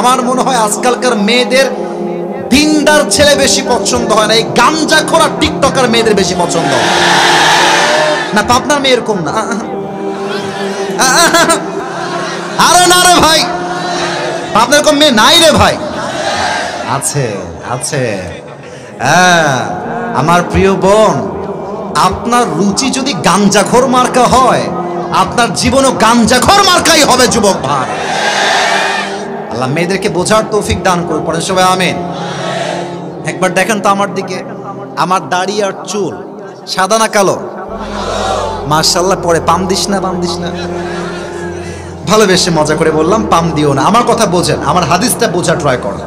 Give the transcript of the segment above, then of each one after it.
আমার মনে হয় আজকালকার মেয়েদের দিনদার ছেলে বেশি পছন্দ হয় না, এই গাঞ্জাখোর আর টিকটকার মেয়েদের বেশি পছন্দ না। পাবনার মেয়ে এরকম না। আরে না রে ভাই, পাবনার এরকম মেয়ে নাই রে ভাই। আছে আছে। হ্যাঁ আমার প্রিয় বোন, আপনার রুচি যদি গাঞ্জাখোর মার্কা হয়, আপনার জীবনও গাঞ্জাখোর মার্কাই হবে যুবক ভাই। আল্লাহ মেয়েদেরকে বোঝার তৌফিক দান করুন, পড়েন সবাই আমিন। একবার দেখেন তো আমার দিকে, আমার দাড়ি আর চুল সাদা না কালো? মাশাআল্লাহ। পরে পাম দিস না, পাম দিস না। ভালোবেসে মজা করে বললাম, পাম দিও না। আমার কথা বোঝেন, আমার হাদিসটা বোঝা ট্রাই করেন।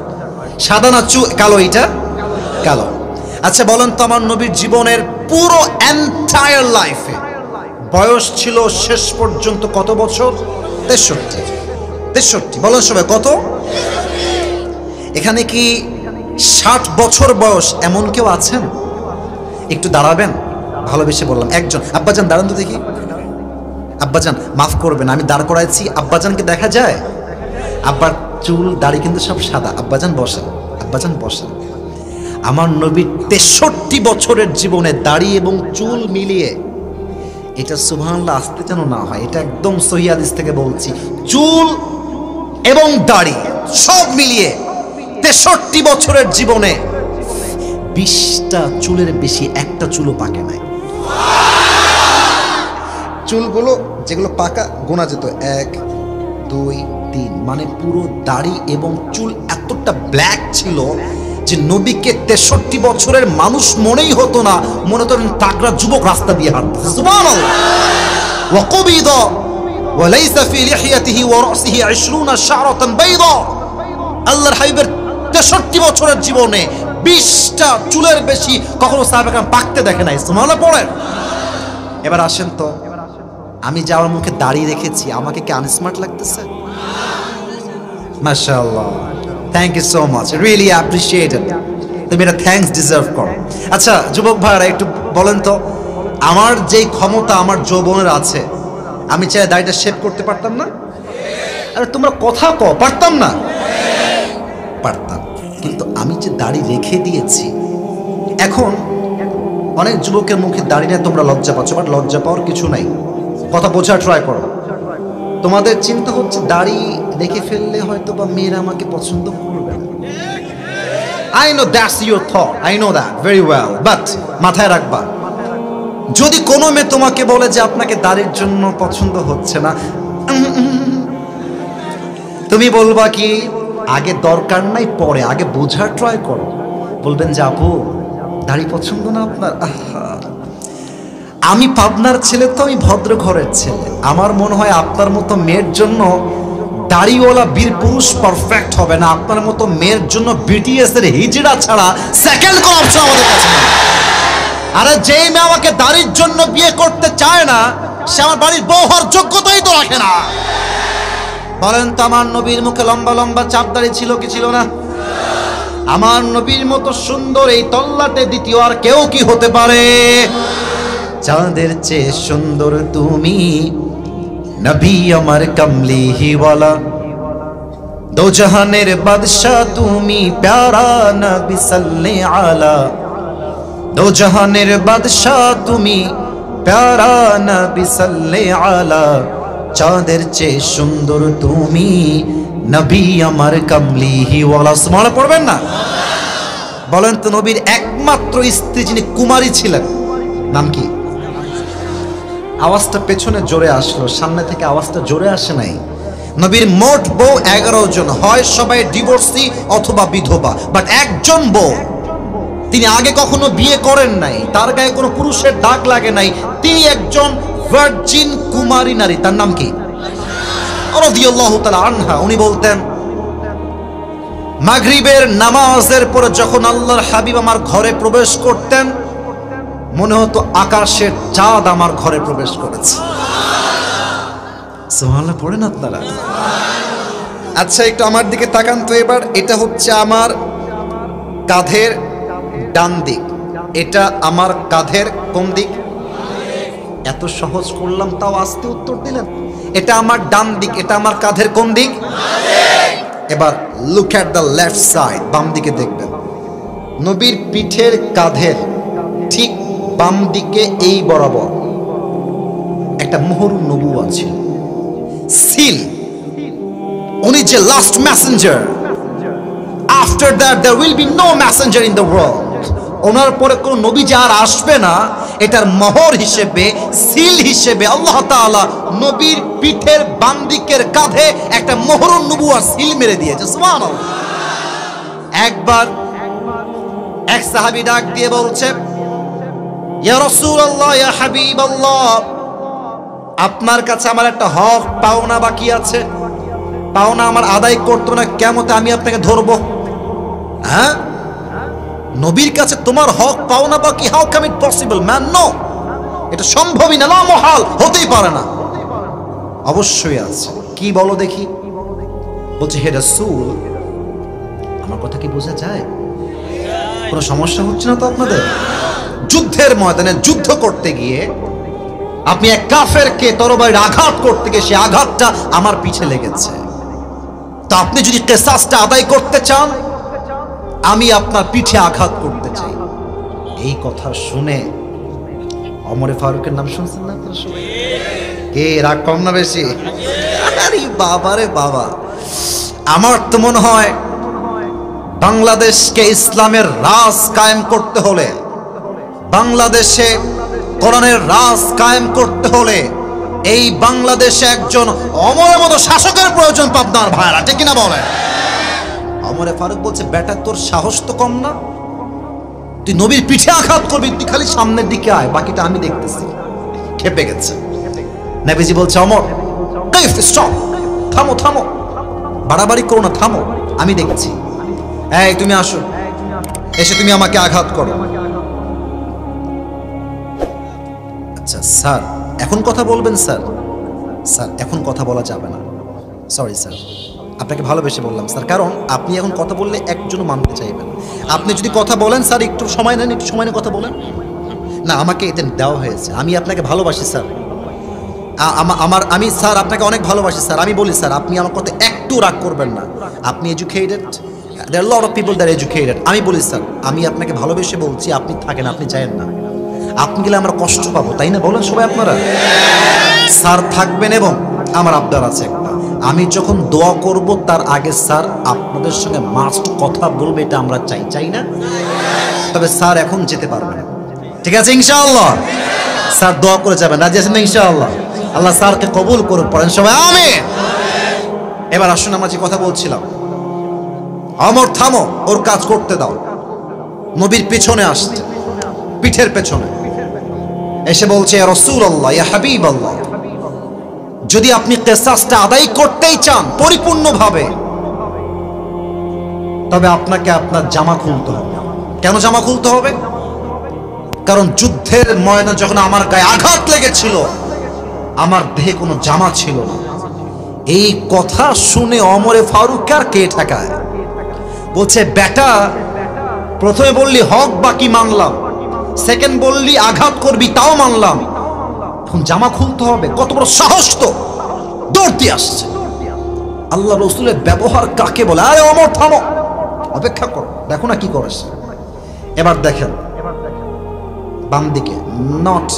সাদা না কালো? এটা কালো। আচ্ছা বলেন তো, আমার নবীর জীবনের পুরো এন্টায়ার লাইফে বয়স ছিল শেষ পর্যন্ত কত বছর? 63। 63 বলেন সবাই, কত? এখানে কি 60 বছর বয়স এমন কেউ আছেন? একটু দাঁড়াবেন। ভালোবেসে বললাম একজন। আব্বাজান দাঁড়ান তো দেখি। আব্বাজান মাফ করবেন, আমি দাঁড় করাইছি। আব্বাজানকে দেখা যায়? আব্বার চুল দাড়ি কিন্তু সব সাদা। আব্বাজান বসেন, আব্বাজান বসেন। আমার নবীর 63 বছরের জীবনে দাড়ি এবং চুল মিলিয়ে, এটা সুবহানাল্লাহ আসতে যেন না হয়, এটা একদম সহিহ হাদিস থেকে বলছি, চুল এবং দাড়ি সব মিলিয়ে 63 বছরের জীবনে 20টা চুলের বেশি একটা চুলও পাকে নাই। চুলগুলো যেগুলো পাকা গোনা যেত 1 2 3, মানে পুরো দাড়ি এবং চুল এতটা ব্ল্যাক ছিল যে নবীকে 63 বছরের মানুষ মনেই হতো না, মনে হতো তাগড়া যুবক রাস্তা দিয়ে হাঁটতেছে। সুবহানাল্লাহ। ওয়া কুবিদা ওয়া লাইসা ফি লিহিয়াতিহি ওয়া রাসিহি 20 শা'রাতান বাইদা। আল্লাহর হাবিবের 63 বছরের জীবনে 20টা চুলের বেশি কখনো সাহাবায়ে কেরাম পাকতে দেখে নাই। সুবহানাল্লাহ পড়েন। এবার আসেন তো, আমি যাওয়ার মুখে দাড়ি রেখেছি, আমাকে কি আনস্মার্ট লাগতেছে? মাশাআল্লাহ, thank you so much, really appreciate it. তুমি এটা থ্যাঙ্কস ডিজার্ভ করো। আচ্ছা যুবক ভাইরা একটু বলেন তো, আমার যেই ক্ষমতা আমার যৌবনের আছে, আমি চাই দাড়িটা শেভ করতে পারতাম না? আরে তোমরা কথা কও, পারতাম না? পারতাম, কিন্তু আমি যে দাড়ি রেখে দিয়েছি। এখন অনেক যুবকের মুখে দাড়ি নিয়ে তোমরা লজ্জা পাচ্ছ, বাট লজ্জা পাওয়ার কিছু নাই। কথা বোঝার ট্রাই করো। তোমাদের চিন্তা হচ্ছে দাড়ি রেখে ফেললে হয়তো বা মেয়েরা আমাকে পছন্দ করবে। I know that's your thought, I know that very well, but মাথায় রাখবা, যদি কোনো মেয়ে তোমাকে বলে যে আপনাকে দাড়ির জন্য পছন্দ হচ্ছে না, তুমি বলবা কি, আগে দরকার নাই, পরে, আগে বোঝার ট্রাই করো। বলবেন যে আপু দাড়ি পছন্দ না আপনার? আমি পাবনার ছেলে তো, আমি ভদ্র ঘরের ছেলে। আমার মনে হয় আপনার মতো মেয়ের জন্য দাড়িওয়ালা বীর পুরুষ পারফেক্ট হবে না। আপনার মতো মেয়ের জন্য বিটিএস এর হিজড়া ছাড়া সেকেন্ড কোন অপশন আমাদের কাছে নেই। আরে যেই মেয়ে আমাকে দাড়ির জন্য বিয়ে করতে চায় না, সে আমার বাড়ির বউ হওয়ার যোগ্যতাই তো রাখে না। বলেন তো, আমার নবীর মুখে লম্বা লম্বা চাপ দাড়ি ছিল কি ছিল না? আমার নবীর মতো সুন্দর এই তল্লাটে দ্বিতীয় আর কেউ কি হতে পারে? চাঁদের চেয়ে সুন্দর তুমি, নবী আমার কামলিওয়ালা, দো জাহানের বাদশা তুমি, প্যারা নবী সাল্লে আলা। দো জাহানের বাদশা তুমি, প্যারা নবী সাল্লে আলা। চাঁদের চেয়ে সুন্দর তুমি, নবী আমার কামলিওয়ালা। সুবহানাল্লাহ পড়বেন না? বলেন তো, নবীর একমাত্র স্ত্রী যিনি কুমারী ছিলেন, নাম কি? আওয়াজটা পেছনে জোরে আসলো, সামনে থেকে আওয়াজটা জোরে আসে নাই। নবীর মোট বউ 11 জন, হয় সবাই ডিভোর্সি অথবা বিধবা, বাট একজন বউ, তিনি আগে কখনো বিয়ে করেন নাই, তার গায়ে কোনো পুরুষের দাগ লাগে নাই, তিনি একজন ভার্জিন কুমারী নারী। তার নাম কি? রাদিয়াল্লাহু তাআলা আনহা। উনি বলতেন, মাগরিবের নামাজের পরে যখন আল্লাহর হাবিব আমার ঘরে প্রবেশ করতেন, মনে হতো আকাশের চাঁদ আমার ঘরে প্রবেশ করেছে। সুবহানাল্লাহ পড়েন আপনারা? আচ্ছা একটু আমার দিকে তাকান তো এবার। এটা হচ্ছে আমার কাঁধের ডান দিক, এটা আমার কাঁধের কোন দিক? এত সহজ করলাম তাও আস্তে উত্তর দিলেন। এটা আমার ডান দিক, এটা আমার কাঁধের কোন দিক? এবার look at the left side, বাম দিকে দেখবেন। নবীর পিঠের কাঁধের ঠিক বাম দিকে এই বরাবর একটা মোহরুন নবুওয়াত ছিল, সিল। উনি যে last messenger, after that there will be no messenger in the world. ওনার পরে কোন নবী যে আর আসবে না, এটার মোহর হিসেবে, সিল হিসেবে আল্লাহ তাআলা নবীর পিঠের বাম দিকের কাঁধে একটা মোহরুন নবুওয়াত সিল মেরে দিয়েছে। সুবহানাল্লাহ। একবার এক সাহাবী ডাক দিয়ে বলছে, ইয়া রাসূলুল্লাহ, ইয়া হাবিবাল্লাহ, আপনার কাছে আমার একটা হক পাওনা বাকি আছে, পাওনা আমার আদায় করতে না, কিয়ামতে আমি আপনাকে ধরবো। হ্যাঁ, নবীর কাছে তোমার হক পাওনা বাকি? How come it possible man? No, এটা সম্ভবই না, মহাল, হতেই পারে না। অবশ্যই আছে। কি বলো দেখি? বলছে, হে রাসূল, আমার কথা কি বোঝা যায়? কোনো সমস্যা হচ্ছে না তো আপনাদের? যুদ্ধের ময়দানে যুদ্ধ করতে গিয়ে আপনি এক কাফেরকে তরবারির আঘাত করতে গিয়ে সে আঘাতটা আমার পিছে লেগেছে, তো আপনি যদি কিসাসটা আদায় করতে চান, আমি আপনার পিঠে আঘাত করতে চাই। এই কথা শুনে ওমর ফারুকের নাম শুনছেন না আপনারা সবাই? কে রাগ কম না বেশি? আরে বাবা রে বাবা, আমার তো মনে হয় বাংলাদেশকে ইসলামের রাজ কায়েম করতে হলে, বাংলাদেশে কোরআনের রাজ কায়েম করতে হলে এই বাংলাদেশে একজন অমরের মতো শাসকের প্রয়োজন। পাবনার ভাইরা ঠিক কিনা বলে? ওমরে ফারুক বলছে, বেটা তোর সাহস তো কম না, তুই নবীর পিঠে আঘাত করবি, তুই খালি সামনের দিকে আয়, বাকিটা আমি দেখতেছি। খেপে গেছে। নবীজি বলছে, ওমর স্টপ, থামো থামো, বাড়াবাড়ি করো না, থামো, আমি দেখছি। এই তুমি আসো, এসে তুমি আমাকে আঘাত করো। আচ্ছা স্যার, এখন কথা বলবেন? স্যার, স্যার এখন কথা বলা যাবে না, সরি স্যার, আপনাকে ভালোবেসে বললাম স্যার, কারণ আপনি এখন কথা বললে একজনও মানতে চাইবেন। আপনি যদি কথা বলেন, স্যার একটু সময় নেন, একটু সময় নিয়ে কথা বলেন না, আমাকে এটা দেওয়া হয়েছে, আমি আপনাকে ভালোবাসি স্যার, আমি স্যার আপনাকে অনেক ভালোবাসি স্যার। আমি বলি স্যার, আপনি আমার কথা একটু রাগ করবেন না, আপনি educated, there lot of people there educated. আমি বলি স্যার, আমি আপনাকে ভালোবেসে বলছি, আপনি থাকেন, আপনি যায়েন না, আপনি গেলে আমরা কষ্ট পাবো, তাই না? বলেন সবাই আপনারা। স্যার থাকবেন, এবং আমার আবদার আছে একটা, আমি যখন দোয়া করব তার আগে স্যার আপনাদের সঙ্গে মাস্ট কথা বলবে, এটা আমরা চাই, চাই না? তবে স্যার এখন যেতে পারবে না, ঠিক আছে ইনশাআল্লাহ? স্যার দোয়া করে যাবেন, রাজি আছেন না ইনশাআল্লাহ? আল্লাহ স্যারকে কবুল করুন, পড়েন সবাই আমিন। এবার আসুন, আমরা যে কথা বলছিলাম, ওমর থামো, ওর কাজ করতে দাও। নবীর পেছনে আসছে, পিঠের পেছনে এসে বলছে, ইয়া রাসূলুল্লাহ, ইয়া হাবিবাল্লাহ, যদি আপনি কিসাসটা আদায় করতেই চান পরিপূর্ণভাবে, তবে আপনাকে আপনার জামা খুলতে হবে। কেন জামা খুলতে হবে? কারণ যুদ্ধের ময়দানে যখন আমার গায়ে আঘাত লেগেছিল, আমার দেহে কোনো জামা ছিল না। এই কথা শুনে ওমরে ফারুক আর কে ঠেকায়? বলছে, বেটা প্রথমে বললি হক বাকি মানলাম, সেকেন্ড বললি আঘাত করবি, তাও মানলাম, এখন জামা খুলতে হবে? কত বড় সাহস! তো দৌড় দিয়ে আসছে। আল্লাহ রসুলের ব্যবহার কাকে বলে? আরে ওমর থামো, অপেক্ষা করো, দেখো না কি করেছ। এবার দেখেন বাম দিকে, not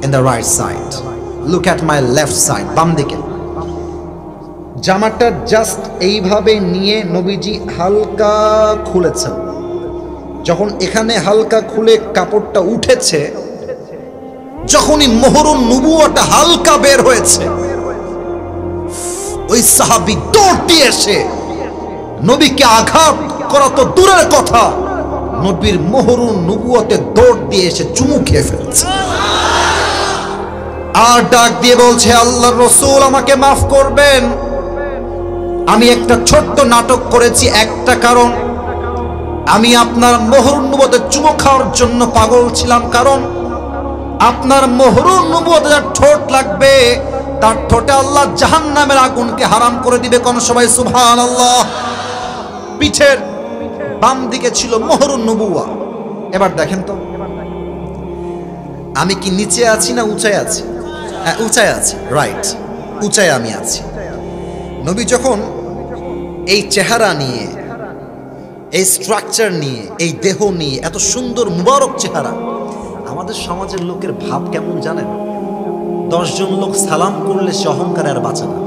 in the right side, look at my left side, বাম দিকে। জামাটা জাস্ট এইভাবে নিয়ে নবীজি হালকা খুলেছেন। যখন এখানে হালকা খুলে কাপড়টা উঠেছে, যখনই মোহরুন নবুওয়াটা হালকা বের হয়েছে, ওই সাহাবী দৌড় দিয়ে এসে নবীকে আঘাত করা তো দূরের কথা, নবীর মোহরুন নবুওয়াতে দৌড় দিয়ে এসে চুমু খেয়ে ফেলছে। আর ডাক দিয়ে বলছে, আল্লাহর রাসূল আমাকে মাফ করবেন, আমি একটা ছোট্ট নাটক করেছি, একটা কারণ আমি আপনার মোহরুন নবুওয়াতে চুমু খাওয়ার জন্য পাগল ছিলাম, কারণ আপনার মোহরুন নবুওয়াতে যার ঠোঁট লাগবে, তার ঠোঁটে আল্লাহ জাহান্নামের আগুনকে হারাম করে দিবে। কোন সবাই সুবহানাল্লাহ। পিঠের বাম দিকে ছিল মোহরুন নবুওয়া। এবার দেখেন তো, আমি কি নিচে আছি না উঁচায় আছি? হ্যাঁ উঁচায় আছি, রাইট, উঁচায় আমি আছি। নবী যখন এই চেহারা নিয়ে, এই স্ট্রাকচার নিয়ে, এই দেহ নিয়ে, এত সুন্দর মুবারক চেহারা, আমাদের সমাজের লোকের ভাব কেমন জানেন? 10 জন লোক সালাম করলে সে অহংকারে আর বাঁচে না।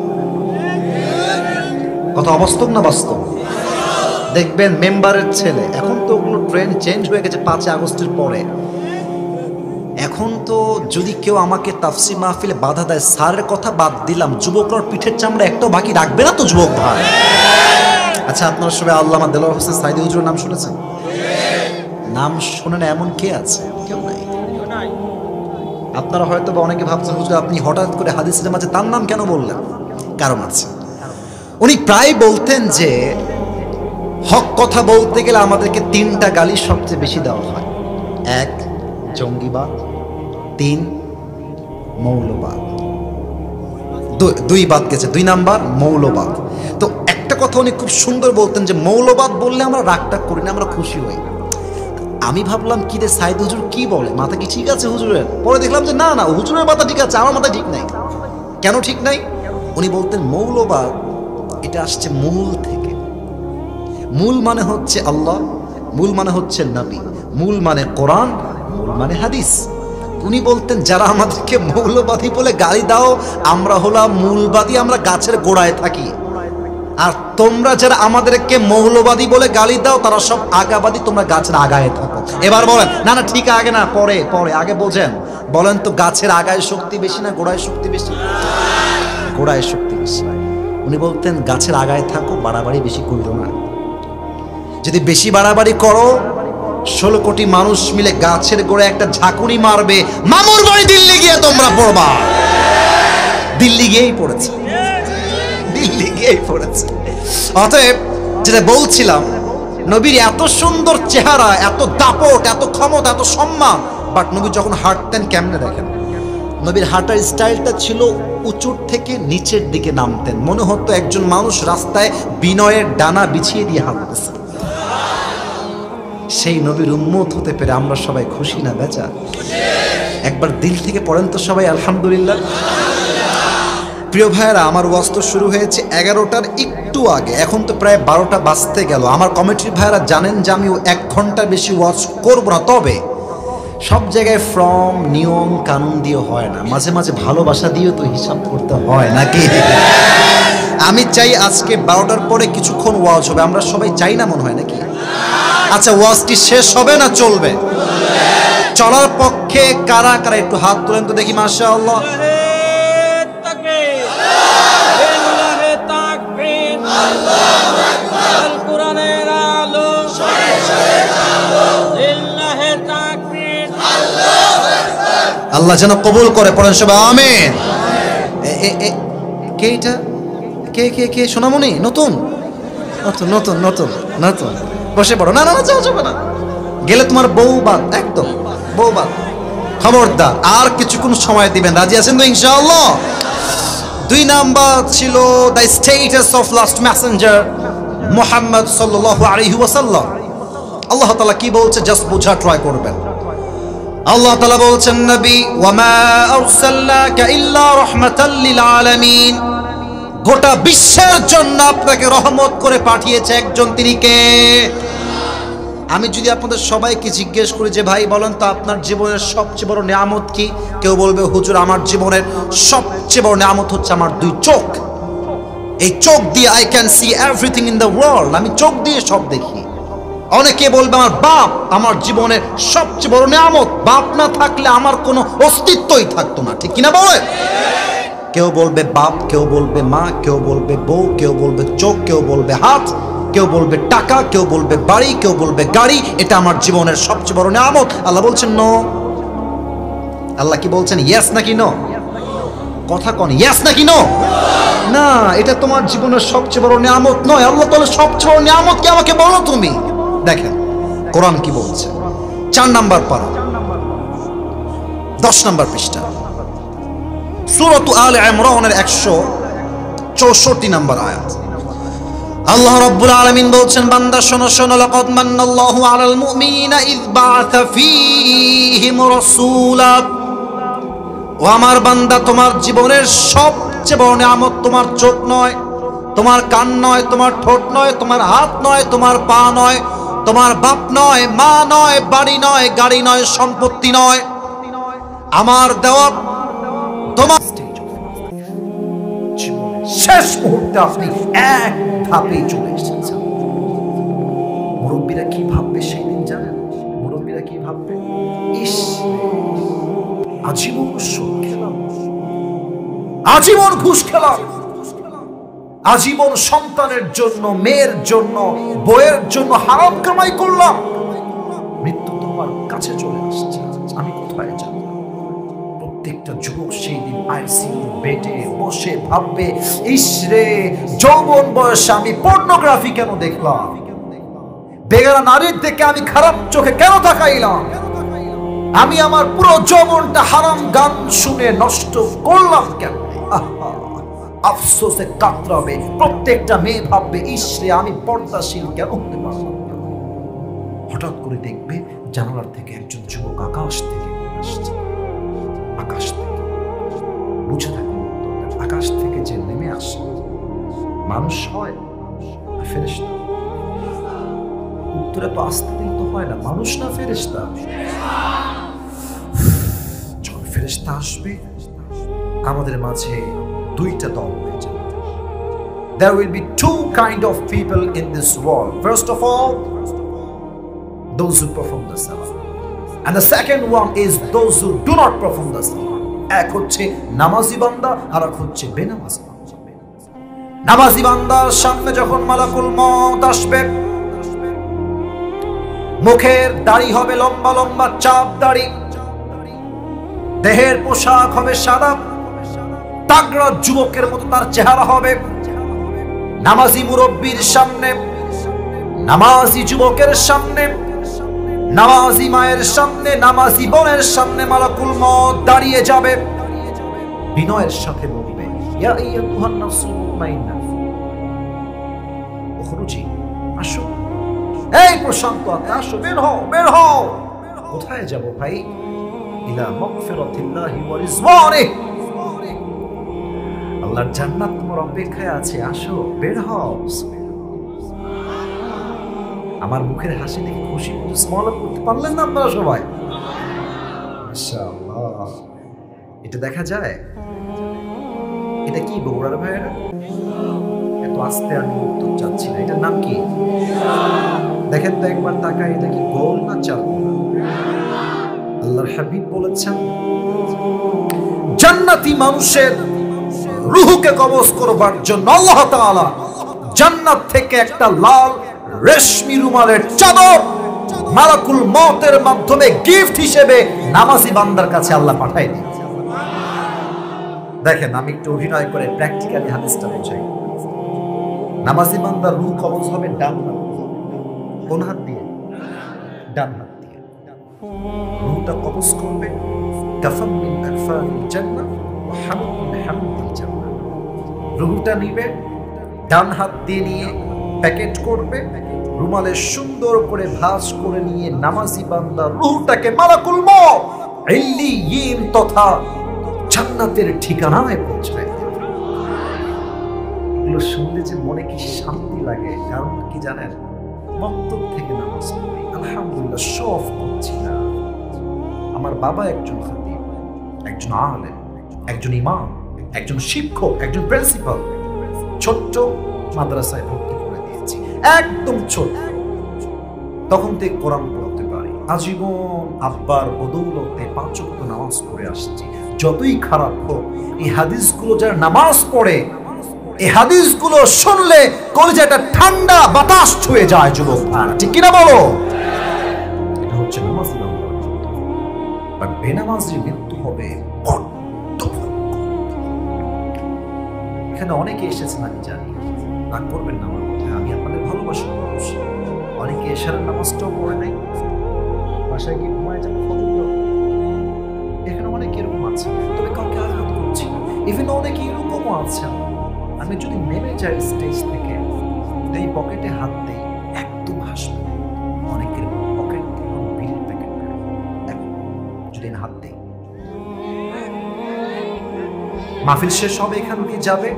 কথা অবাস্তব না বাস্তব? দেখবেন মেম্বারের ছেলে, এখন তো ওগুলো ট্রেন্ড চেঞ্জ হয়ে গেছে 5 আগস্টের পরে। এখন তো যদি কেউ আমাকে তাফসীর মাহফিলে বাধা দেয়, স্যারের কথা বাদ দিলাম, যুবকরা পিঠের চামড়া একটাও বাকি রাখবে না তো যুবক ভাই। আচ্ছা, আপনারা সবাই আল্লামা দেলোয়ার হোসেন সাইদি হুজুরের নাম শুনেছেন? নাম শোনেন এমন কে আছে? কেউ নাই। আপনারা হয়তো বা অনেকে ভাবছেন, হুজুর আপনি হঠাৎ করে হাদিসের মাঝে তার নাম কেন বললেন? কারণ আছে। উনি প্রায় বলতেন যে হক কথা বলতে গেলে আমাদেরকে 3টা গালি সবচেয়ে বেশি দেওয়া হয়। 1 জঙ্গিবাদ, 3 মৌলবাদ। 2 বাদ গেছে, 2 নাম্বার মৌলবাদ। তো একটা কথা উনি খুব সুন্দর বলতেন যে মৌলবাদ বললে আমরা রাগটা করি না, আমরা খুশি হই। আমি ভাবলাম কি রে সাইদ হুজুর কি বলে, মাথা কি ঠিক আছে হুজুরের? পরে দেখলাম যে না না, হুজুরের মাথা ঠিক আছে, আমার মাথা ঠিক নাই। কেন ঠিক নাই? উনি বলতেন মৌলবাদ এটা আসছে মূল থেকে। মূল মানে হচ্ছে আল্লাহ, মূল মানে হচ্ছে নবী, মূল মানে কোরআন, মূল মানে হাদিস। উনি বলতেন যারা আমাদেরকে মৌলবাদী বলে গালি দাও, আমরা হলাম মূলবাদী, আমরা গাছের গোড়ায় থাকি। আর তোমরা যারা আমাদেরকে মৌলবাদী বলে গালি দাও, তারা সব আগাবাদী, তোমরা গাছের আগায় থাকো। এবার বলেন, না না ঠিক আগে না, পরে পরে, আগে বোঝেন। বলেন তো গাছের আগায় শক্তি বেশি না গোড়ায় শক্তি বেশি? গোড়ায় শক্তি বেশি। উনি বলতেন গাছের আগায় থাকো, বাড়াবাড়ি বেশি করো না। যদি বেশি বাড়াবাড়ি করো, 16 কোটি মানুষ মিলে গাছের গোড়ায় একটা ঝাঁকুনি মারবে, মামুর বাড়ি দিল্লি গিয়ে তোমরা পড়বা। দিল্লি গিয়েই পড়েছে, দিল্লি গিয়েই পড়েছে। অতএব যেটা বলছিলাম, নবীর এত সুন্দর চেহারা, এত দাপট, এত ক্ষমতা, এত সম্মান, বাট নবী যখন হাঁটতেন কেমনে দেখেন? নবীর হাঁটার স্টাইলটা ছিল উঁচুর থেকে নিচের দিকে নামতেন, মনে হতো একজন মানুষ রাস্তায় বিনয়ের ডানা বিছিয়ে দিয়ে হাঁটতেছে। সেই নবীর উম্মত হতে পেরে আমরা সবাই খুশি না বেচা? একবার দিল থেকে পড়েন তো সবাই আলহামদুলিল্লাহ। প্রিয় ভাইয়েরা, আমার ওয়াজ তো শুরু হয়েছে 11টার একটু আগে, এখন তো প্রায় 12টা বাজতে গেল। আমার কমিটির ভাইয়েরা জানেন যে আমি 1 ঘন্টার বেশি ওয়াজ করবো না, তবে সব জায়গায় ফর্ম নিয়ম কানুন দিয়ে হয় না, মাঝে মাঝে ভালোবাসা দিয়েও তো হিসাব করতে হয় নাকি? আমি চাই আজকে 12টার পরে কিছুক্ষণ ওয়াজ হবে, আমরা সবাই চাই না মনে হয় নাকি? আচ্ছা, ওয়াজটি শেষ হবে না চলবে? চলার পক্ষে কারা কারা একটু হাত তোলেন তো দেখি, মাশাআল্লাহ। আল্লাহ যেন কবুল করে, পড়েন সবাই আমিন। কে এটা? কে কে কে? সোনামণি নতুন নতুন নতুন নতুন নতুন বসে পড়ো। না না না, যাও যাবে না, গেলে তোমার বউ বাদ, একদম বউ বাদ। খবরদার, আর কিছুক্ষণ সময় দিবেন, রাজি আছেন তো ইনশাআল্লাহ? 2 নাম্বার ছিল the status of last Messenger Muhammad সাল্লাল্লাহু আলাইহি ওয়াসাল্লাম। আল্লাহ তাআলা কি বলছে জাস্ট বোঝা ট্রাই করবেন। আল্লাহ তাআলা বলছেন, নবী ওয়ামা আরসালনাকা ইল্লা রাহমাতাল লিল আলামিন, গোটা বিশ্বের জন্য আপনাকে রহমত করে পাঠিয়েছে একজন, তিনি কে? আমি যদি আপনাদের সবাইকে জিজ্ঞেস করি যে ভাই বলেন তো আপনার জীবনের সবচেয়ে বড় নিয়ামত কি, কেউ বলবে হুজুর আমার জীবনের সবচেয়ে বড় নিয়ামত হচ্ছে আমার 2 চোখ। এই চোখ দিয়ে I can see everything in the world, আমি চোখ দিয়ে সব দেখি। অনেকে বলবে আমার বাপ আমার জীবনের সবচেয়ে বড় নিয়ামত, বাপ না থাকলে আমার কোনো অস্তিত্বই থাকতো না, ঠিক কিনা বলে? কেউ বলবে বাপ, কেউ বলবে মা, কেউ বলবে বউ, কেউ বলবে চোখ, কেউ বলবে হাত, কেউ বলবে টাকা, কেউ বলবে বাড়ি, কেউ বলবে গাড়ি, এটা আমার জীবনের সবচেয়ে বড় নিয়ামত। আল্লাহ বলছেন নো। আল্লাহ কি বলছেন? ইয়েস নাকি নো? কথা কোন, ইয়েস নাকি নো? না, এটা তোমার জীবনের সবচেয়ে বড় নিয়ামত নয়। আল্লাহ তাআলা সবচেয়ে বড় নিয়ামত কি আমাকে বলো তুমি। দেখেন কোরআন কি বলছে, 4 নাম্বার পারা, 10 নাম্বার পৃষ্ঠা, সূরাত আলে ইমরানের 164 নাম্বার আয়াত। আল্লাহ রাব্বুল আলামিন বলছেন, বান্দা শোনো শোনো, লাকাদ মান্নাল্লাহু আলাল মুমিনিনা ইয বাআসা ফীহিম রাসূলা। ও আমার বান্দা, তোমার জীবনের সবচেয়ে বড় নিয়ামত তোমার চোখ নয়, তোমার কান নয়, তোমার ঠোঁট নয়, তোমার হাত নয়, তোমার পা নয়, তোমার বাপ নয়, মা নয়, বাড়ি নয়, গাড়ি নয়, সম্পত্তি নয়, আমার দেওয়া তোমার শেষ মুহূর্তে আপনি এক ধাপে চলে এসেছেন। মুরব্বীরা কি ভাববে সেই দিন জানেন? মুরব্বীরা কি ভাববে? ইস, আজীবন সুদ খেলাম, আজীবন ঘুষ খেলাম, আজীবন সন্তানের জন্য, মেয়ের জন্য, বইয়ের জন্য হারাম কামাই করলাম, মৃত্যু তোমার কাছে চলে আসছে, আমি কোথায় যাব? প্রত্যেকটা যুবক সেই দিন আইসিইউ বেডে বসে ভাববে, ইস রে, যৌবন বয়সে আমি পর্নোগ্রাফি কেন দেখলাম, বেগানা নারীর দিকে আমি খারাপ চোখে কেন তাকাইলাম, আমি আমার পুরো যৌবনটা হারাম গান শুনে নষ্ট করলাম কেন? আফসোসে কাতরাবে প্রত্যেকটা মেয়ে, ভাববে, ইস রে, আমি পর্দাশীল কেন হতে পারলাম? হঠাৎ করে দেখবে জানালার থেকে একজন যুবক আকাশ থেকে আসছে, আকাশ থেকে, বুঝে থাকুন, আকাশ থেকে যে নেমে আসে মানুষ হয় না ফেরেশতা? উত্তরে তো আসতে দিন তো হয় না, মানুষ না ফেরেশতা? যখন ফেরেশতা আসবে আমাদের মাঝে দুইটা দল হয়ে যাবে। There will be two kind of people in this world. First of all, those who perform the salah, and the second one is those who do not perform the salah. এক হচ্ছে নামাজি বান্দা, আর এক হচ্ছে বেনামাজি বান্দা। নামাজি বান্দার সামনে যখন মালাকুল মউত আসবে, মুখের দাড়ি হবে লম্বা লম্বা চাপ দাড়ি, দেহের পোশাক হবে সাদা, তাগড়া যুবকের মতো তার চেহারা হবে। নামাজি মুরব্বীর সামনে, নামাজি যুবকের সামনে, নামাজি মায়ের সামনে, নামাজি বোনের সামনে মালাকুল মউত দাঁড়িয়ে যাবে, বিনয়ের সাথে বলবে, ইয়া আইয়ুহান নাফসুল মুতমাইন্না উখরুজি, আসো, এই প্রশান্ত আত্মা, আসো, বের হও, বের হও। কোথায় যাব ভাই? ইলা মাগফিরাতিল্লাহি ওয়া রিজওয়ানিহি, আল্লাহর জান্নাত তোমার অপেক্ষায় আছে, আসো, বের হও। আমার মুখের হাসি দেখে খুশি স্মল করতে পারলেন না আপনারা সবাই? মাশাআল্লাহ, এটা দেখা যায়। এটা কি বগুড়ার ভাইয়েরা? এত আস্তে আমি উত্তর চাচ্ছি না, এটার নাম কি? দেখেন তো একবার তাকায়, এটা কি গোল না চাল? আল্লাহর হাবিব বলেছেন, জান্নাতি মানুষের রূহকে কবজ করবার জন্য আল্লাহ তাআলা জান্নাত থেকে একটা লাল রেশমি রুমালের চাদর মালাকুল মউতের মাধ্যমে গিফট হিসেবে নামাজি বান্দার কাছে আল্লাহ পাঠায় দিয়েছে। দেখেন, আমি একটু অভিনয় করে প্র্যাকটিক্যালি হাদিসটা বোঝাই। নামাজি বান্দার রূহ কবজ হবে ডান হাত। কোন হাত দিয়ে? ডান হাত দিয়ে। রূহটা কবজ করবে কাফান মিন আকফারিল জান্নাহ ওয়া হামদ মিন হামদিল জান্নাহ। রূহটা নিবে, ডান হাত দিয়ে নিয়ে প্যাকেট করবে, রুমালে সুন্দর করে ভাঁজ করে নিয়ে নামাজি বান্দার রূহটাকে মালাকুল মউত ইল্লিয়িন তথা জান্নাতের ঠিকানায় পৌঁছায়। এগুলো শুনলে যে মনে কি শান্তি লাগে, কারণ কি জানেন? মক্তব থেকে নামাজ পড়ি, আলহামদুলিল্লাহ, শো অফ করছি না। আমার বাবা একজন খাতিব, একজন আলেম, একজন ইমাম, একজন শিক্ষক, একজন প্রিন্সিপাল। ছোট্ট মাদ্রাসায় ভর্তি করে দিয়েছি, একদম ছোট। তখন থেকে কোরআন পড়তে পারি, আজীবন আব্বার বদৌলতে 5 ওয়াক্ত নামাজ পড়ে আসছি। যতই খারাপ হোক, এই হাদিসগুলো যারা নামাজ পড়ে, এই হাদিসগুলো শুনলে কলিজাটা ঠান্ডা বাতাস ছুঁয়ে যায়। যুবক, ঠিক কিনা বলো? এটা হচ্ছে নামাজি বান্দা। বাট বেনামাজির মৃত্যু হবে বড্ড। এখানে অনেকে এসেছেন, আমি জানি, রাগ করবেন না আমার কথা, আমি আপনাদের ভালোবাসার মানুষ। অনেকে এশারের নামাজটাও পড়ে নাই, বাসায় গিয়ে ঘুমায় যাবে ফজর। এখানে অনেকে এরকম আছে, তবে কাউকে আঘাত করছি না। ইভেন অনেকে এরকমও আছেন, আমি যদি নেমে যাই স্টেজ থেকে, এই পকেটে হাত দেই, একদম হাসবে। অনেকের পকেট থেকে বিড়ির প্যাকেট এখন যদি হাত দেই, মাহফিল শেষ হবে, এখান দিয়ে যাবে,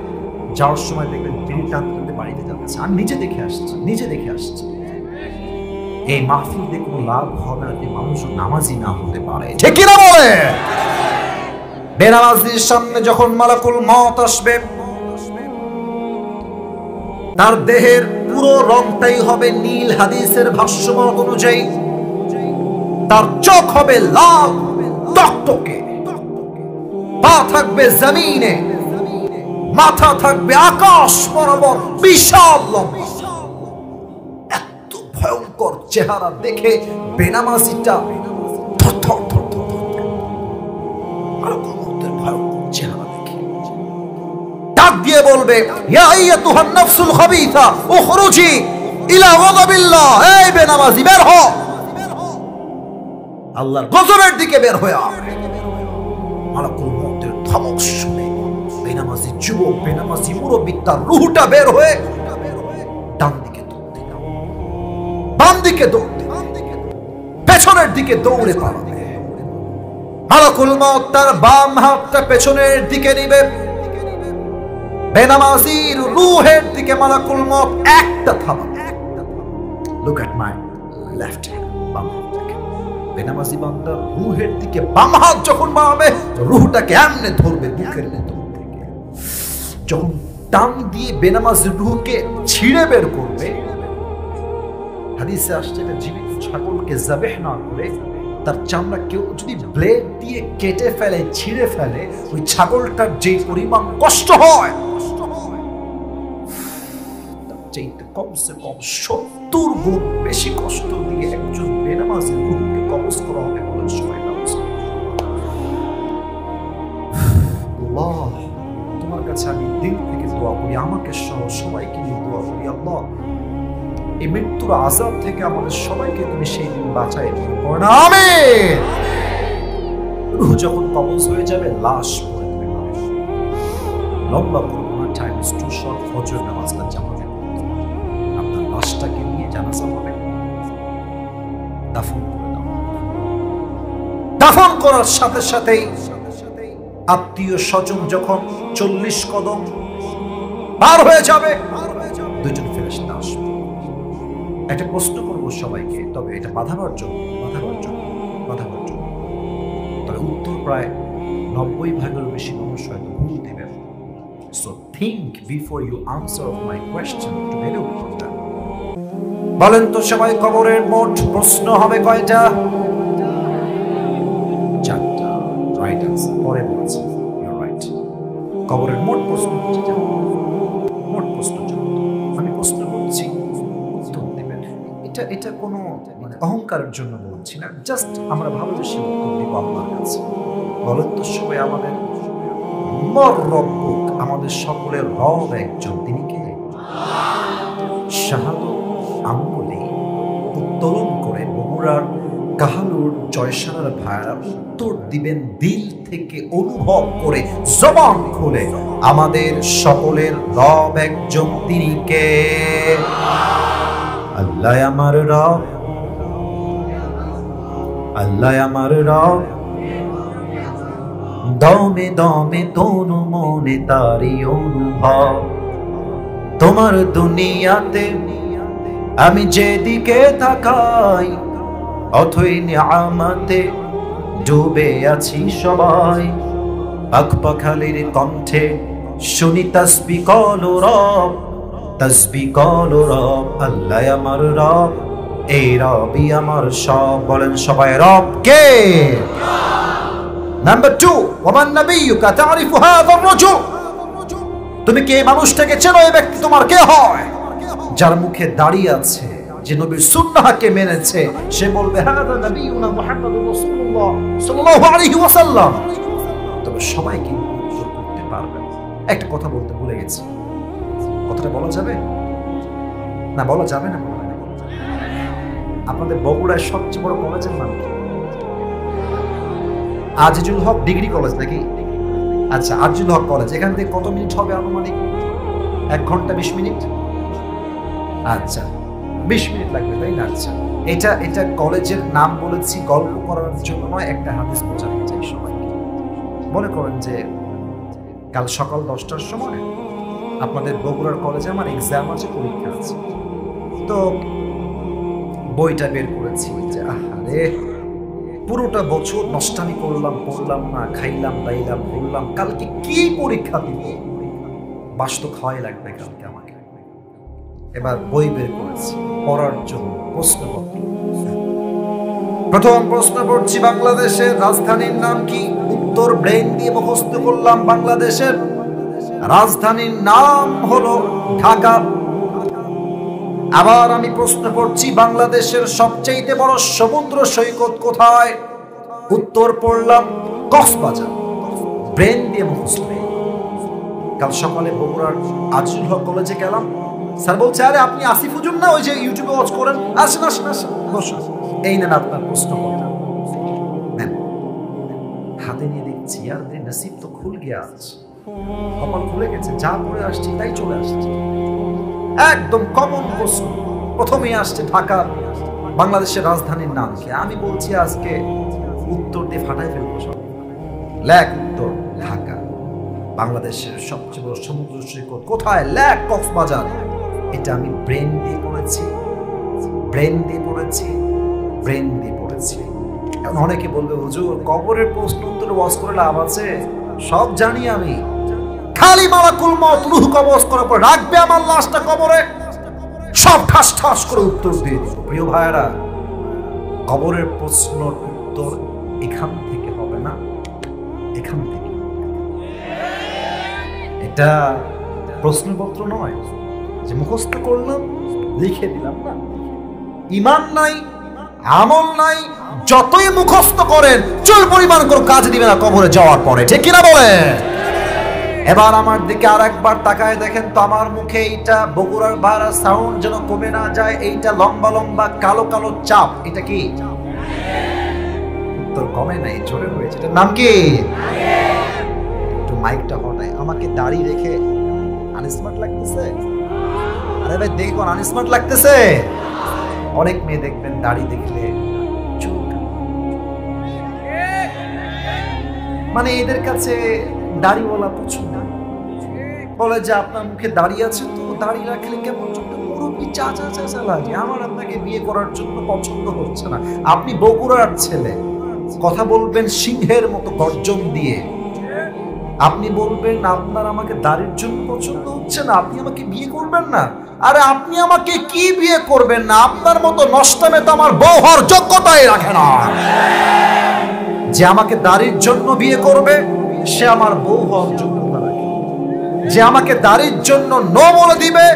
যাওয়ার সময় দেখবেন তিনি টানতে বাড়িতে যাচ্ছে। আমি নিজে দেখে আসছি। এই মাহফিল দিয়ে কোনো লাভ হবে না, মানুষ নামাজি না হতে পারে, ঠিক কিনা বলে? বেনামাজির সামনে যখন মালাকুল মউত আসবে, তার দেহের পুরো রংটাই হবে নীল। হাদিসের ভাষ্যমত অনুযায়ী তার চোখ হবে লাল টকটকে, পা থাকবে জমিনে, মাথা থাকবে আকাশ বরাবর, বিশাল লম্বা। এত ভয়ঙ্কর চেহারা দেখে বেনামাজিটা ভয়ঙ্কর চেহারা দেখে ডাক দিয়ে বলবে, ইয়া আইয়াতুহান নাফসুল খাবিসা উখরুজি ইলা গাযাবিল্লাহ। এই বেনামাজি, বের হ, আল্লাহর গজবের দিকে বের হয়ে আয়। মালাকুল মউতের ধমক শুনে বেনামাজি যুবক, বেনামাজি মুরব্বি তার রূহটা বের হয়ে ডান দিকে দৌড়তে, বাম দিকে দৌড়তে, পেছনের দিকে দৌড়ে পালাবে। মালাকুল মউত তার বাম হাতটা পেছনের দিকে নিবে, বেনামাজির রূহের দিকে মালাকুল মউত একটা থামাবে। Look at my left hand, বাম হাত থেকে বেনামাজি বান্দা রূহের দিকে বাম হাত যখন বাড়াবে, রূহটাকে এমনে ধরবে বুকের ভেতর থেকে। যখন টান দিয়ে বেনামাজির রূহকে ছিঁড়ে বের করবে, হাদিসে আসছে যে জীবিত ছাগলকে যাবেহ না করে তার চামড়া কেউ যদি ব্লেড দিয়ে কেটে ফেলে, ছিঁড়ে ফেলে, ওই ছাগলটার যে পরিমাণ কষ্ট হয়, কমসে কম 70 গুণ বেশি কষ্ট দিয়ে একজন বেনামাজির রূহকে কবজ করা হবে বলে সবাই আল্লাহ, তোমার কাছে আমি দিল থেকে দোয়া করি, আমাকে সহ সবাইকে নিয়ে দোয়া করি, আল্লাহ এই মৃত্যুর আযাব থেকে আমাদের সবাইকে তুমি সেই দিন বাঁচাই দিও, আমিন। রূহ যখন কবজ হয়ে যাবে, লাশ পড়ে থাকবে, লম্বা করবো না, টাইম ইজ টু শর্ট, ফজর নামাজটা জামাতে আপনার লাশটাকে নিয়ে জানাজা হবে, দাফন করে দাও। দাফন করার সাথে সাথেই আত্মীয় স্বজন যখন 40 কদম পার হয়ে যাবে, দুজন ফেরেশতা আসবে। একটা প্রশ্ন করব সবাইকে, তবে এটা বাধাবার জন্য, তবে উত্তর প্রায় 90 ভাগের বেশি মানুষ হয়তো ভুল দেবেন। So think before you answer my question to very important. বলেন তো সবাই, কবরের মোট প্রশ্ন হবে কয়টা? 4টা। Right answer. পরে বলছি, ইউ আর রাইট। কবরের মোট প্রশ্ন হচ্ছে, মোট প্রশ্ন আমি প্রশ্ন করছি, উত্তর দেবেন। এটা কোনো মানে অহংকারের জন্য বলছি না, জাস্ট আমরা ভালোবেসে উত্তর দিব আপনার কাছে। বলেন তো সবাই, আমাদের রব্বুক, আমাদের সকলের রব একজন, তিনি কে? শাহাদত আঙ্গুলে উত্তোলন করে বগুড়ার কাহালুর জয়সানার ভাইরা উত্তর দিবেন দিল থেকে, অনুভব করে, জবান খুলে। আমাদের সকলের রব একজন, তিনি কে? আল্লাহ আমার রব, আল্লাহ আমার রব, দমে দমে তনু মনে তারি অনুভব। তোমার দুনিয়াতে আমি যেদিকে তাকাই, অথই নিয়ামতে ডুবে আছি সবাই। পাখপাখালির কণ্ঠে শুনি তাসবিহ কলো রব, তাসবিহ কলো রব। আল্লাহ আমার রব, এই রবই আমার সব। বলেন সবাই, রব কে? Number 2, Oman নবিয়ুকা তারিফু হাযা আর-রাজুল। তুমি কি এই মানুষটাকে চেনো? এই ব্যক্তি তোমার কে হয়? যার মুখে দাঁড়িয়ে আছে, যে নবীর সুন্নাহকে মেনেছে, সে বলবে হাযা নবিয়ুনা মুহাম্মাদুর রাসূলুল্লাহ সাল্লাল্লাহু আলাইহি ওয়াসাল্লাম। তবে সবাই কিন্তু উত্তর করতে পারবে না। একটা কথা বলতে ভুলে গেছি, কথাটা বলা যাবে না? বলা যাবে না? আপনাদের বগুড়ায় সবচেয়ে বড় কলেজের নাম কি? আজিজুল হক ডিগ্রি কলেজ নাকি? আচ্ছা, আজিজুল হক কলেজ। এখান থেকে কত মিনিট হবে আনুমানিক? 1 ঘন্টা 20 মিনিট। আচ্ছা, 20 মিনিট লাগবে, তাই না? আচ্ছা, এটা কলেজের নাম বলেছি গল্প করার জন্য নয়, একটা হাদিস বোঝাতে চাই সবাইকে। মনে করেন যে কাল সকাল 10টার সময় আপনাদের বগুড়ার কলেজে আমার এক্সাম আছে, পরীক্ষা আছে, তো বইটা বের করেছি যে আরে পুরোটা বছর নষ্টামি করলাম, পড়লাম না, খাইলাম দাইলাম ঘুরলাম, কালকে কি পরীক্ষা দিব, বাস তো খাওয়াই লাগবে কালকে আমাকে। এবার বই বের করেছি পড়ার জন্য, প্রশ্নপত্র। প্রথম প্রশ্ন পড়ছি, বাংলাদেশের রাজধানীর নাম কি? উত্তর ব্রেন দিয়ে মুখস্থ করলাম, বাংলাদেশের রাজধানীর নাম হলো ঢাকা। আবার আমি প্রশ্ন পড়ছি, বাংলাদেশের সবচেয়ে বড় সমুদ্র সৈকত কোথায়? উত্তর পড়লাম কক্সবাজার, ব্রেন দিয়ে মুখস্থ। কাল সকালে বগুড়ার আজিজুল হক কলেজে গেলাম, স্যার বলছে আরে আপনি আসিফ হুজুর না, ওই যে ইউটিউবে ওয়াচ করেন, আসেন আসেন আসেন বসুন, এই নেন আপনার প্রশ্ন নেন। হাতে নিয়ে দেখছি আর নসিব তো খুল গিয়া আছে, কপাল খুলে গেছে, যা পড়ে আসছি তাই চলে আসছে। একদম কমন প্রশ্ন, প্রথমেই আসছে ঢাকা, বাংলাদেশের রাজধানীর নাম কি? আমি বলছি আজকে উত্তর দিয়ে ফাটাই ফেলবো সব। লেখ উত্তর ঢাকা। বাংলাদেশের সবচেয়ে বড় সমুদ্র সৈকত কোথায়? লেখ কক্সবাজার। এটা আমি ব্রেন দিয়ে পড়েছি, ব্রেন দিয়ে পড়েছি, ব্রেন দিয়ে পড়েছি। এখন অনেকে বলবে হুজুর কবরের প্রশ্ন উত্তর ওয়াজ করে লাভ আছে? সব জানি আমি, খালি মালাকুল মউত রূহ কবজ করার পর রাখবে আমার লাশটা কবরে, সব ঠাস ঠাস করে উত্তর দিয়ে দিব। প্রিয় ভাইয়েরা, কবরের প্রশ্নের উত্তর এখান থেকে হবে না, এখান থেকে। এটা প্রশ্নপত্র নয় যে মুখস্থ করলাম লিখে দিলাম, না। ঈমান নাই, আমল নাই, যতই মুখস্থ করেন চুল পরিমাণ করে কাজ দিবে না কবরে যাওয়ার পরে, ঠিক কিনা বলে? এবার আমার দিকে আর একবার তাকায় দেখেন তো, আমার মুখে এইটা বগুড়ার ভাড়া সাউন্ড যেন কমে না যায়, এইটা লম্বা লম্বা কালো কালো চাপ, এটা কি? উত্তর কমে নাই, জোরে হয়েছে। এটার নাম কি? একটু মাইকটা হটায়, আমাকে দাড়ি রেখে আনস্মার্ট লাগতেছে? আরে ভাই দেখুন, আনস্মার্ট লাগতেছে। অনেক মেয়ে দেখবেন দাড়ি দেখলে মানে এদের কাছে দাড়িওয়ালা পছন্দ, বলে যে আপনার মুখে দাড়ি আছে তো দাড়ি রাখলে কেমন মুরব্বী চা চা চা চা লাগে, আমার আপনাকে বিয়ে করার জন্য পছন্দ হচ্ছে না। আপনি বগুড়ার ছেলে, কথা বলবেন সিংহের মতো গর্জন দিয়ে, আপনি বলবেন আপনার আমাকে দাড়ির জন্য পছন্দ হচ্ছে না, আপনি আমাকে বিয়ে করবেন না। আরে আপনি আমাকে কি বিয়ে করবেন না? আপনার মতো নষ্টামে তো আমার বউ হওয়ার যোগ্যতাই রাখে না। যে আমাকে দাড়ির জন্য বিয়ে করবে সে আমার বউ হওয়ার যোগ্যতা রাখে, যে আমাকে দাড়ির জন্য নো বলে দিবে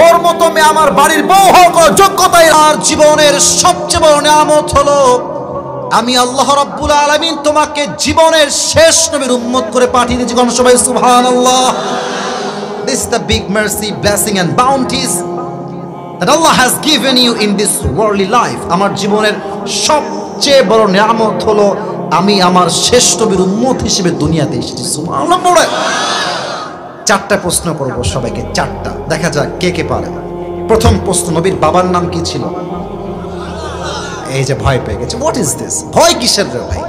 ওর মতো মেয়ে আমার বাড়ির বউ হওয়ার যোগ্যতাই। আর জীবনের সবচেয়ে বড় নিয়ামত হলো আমি আল্লাহ রাব্বুল আলামিন তোমাকে জীবনের শেষ নবীর উম্মত করে পাঠিয়ে দিয়েছি। কোন সবাই সুবহানাল্লাহ। This is the big mercy, blessing and bounties that Allah has given you in this worldly life. আমার জীবনের সবচেয়ে বড় নিয়ামত হলো আমি আমার শেষ নবীর উম্মত হিসেবে দুনিয়াতে এসেছি। সুবহানাল্লাহ পড়ে চারটা প্রশ্ন করব সবাইকে, চারটা, দেখা যাক কে কে পারে। প্রথম প্রশ্ন, নবীর বাবার নাম কি ছিল? এই যে ভয় পেয়ে গেছে, হোয়াট ইজ দিস? ভয় কিসের রে ভাই?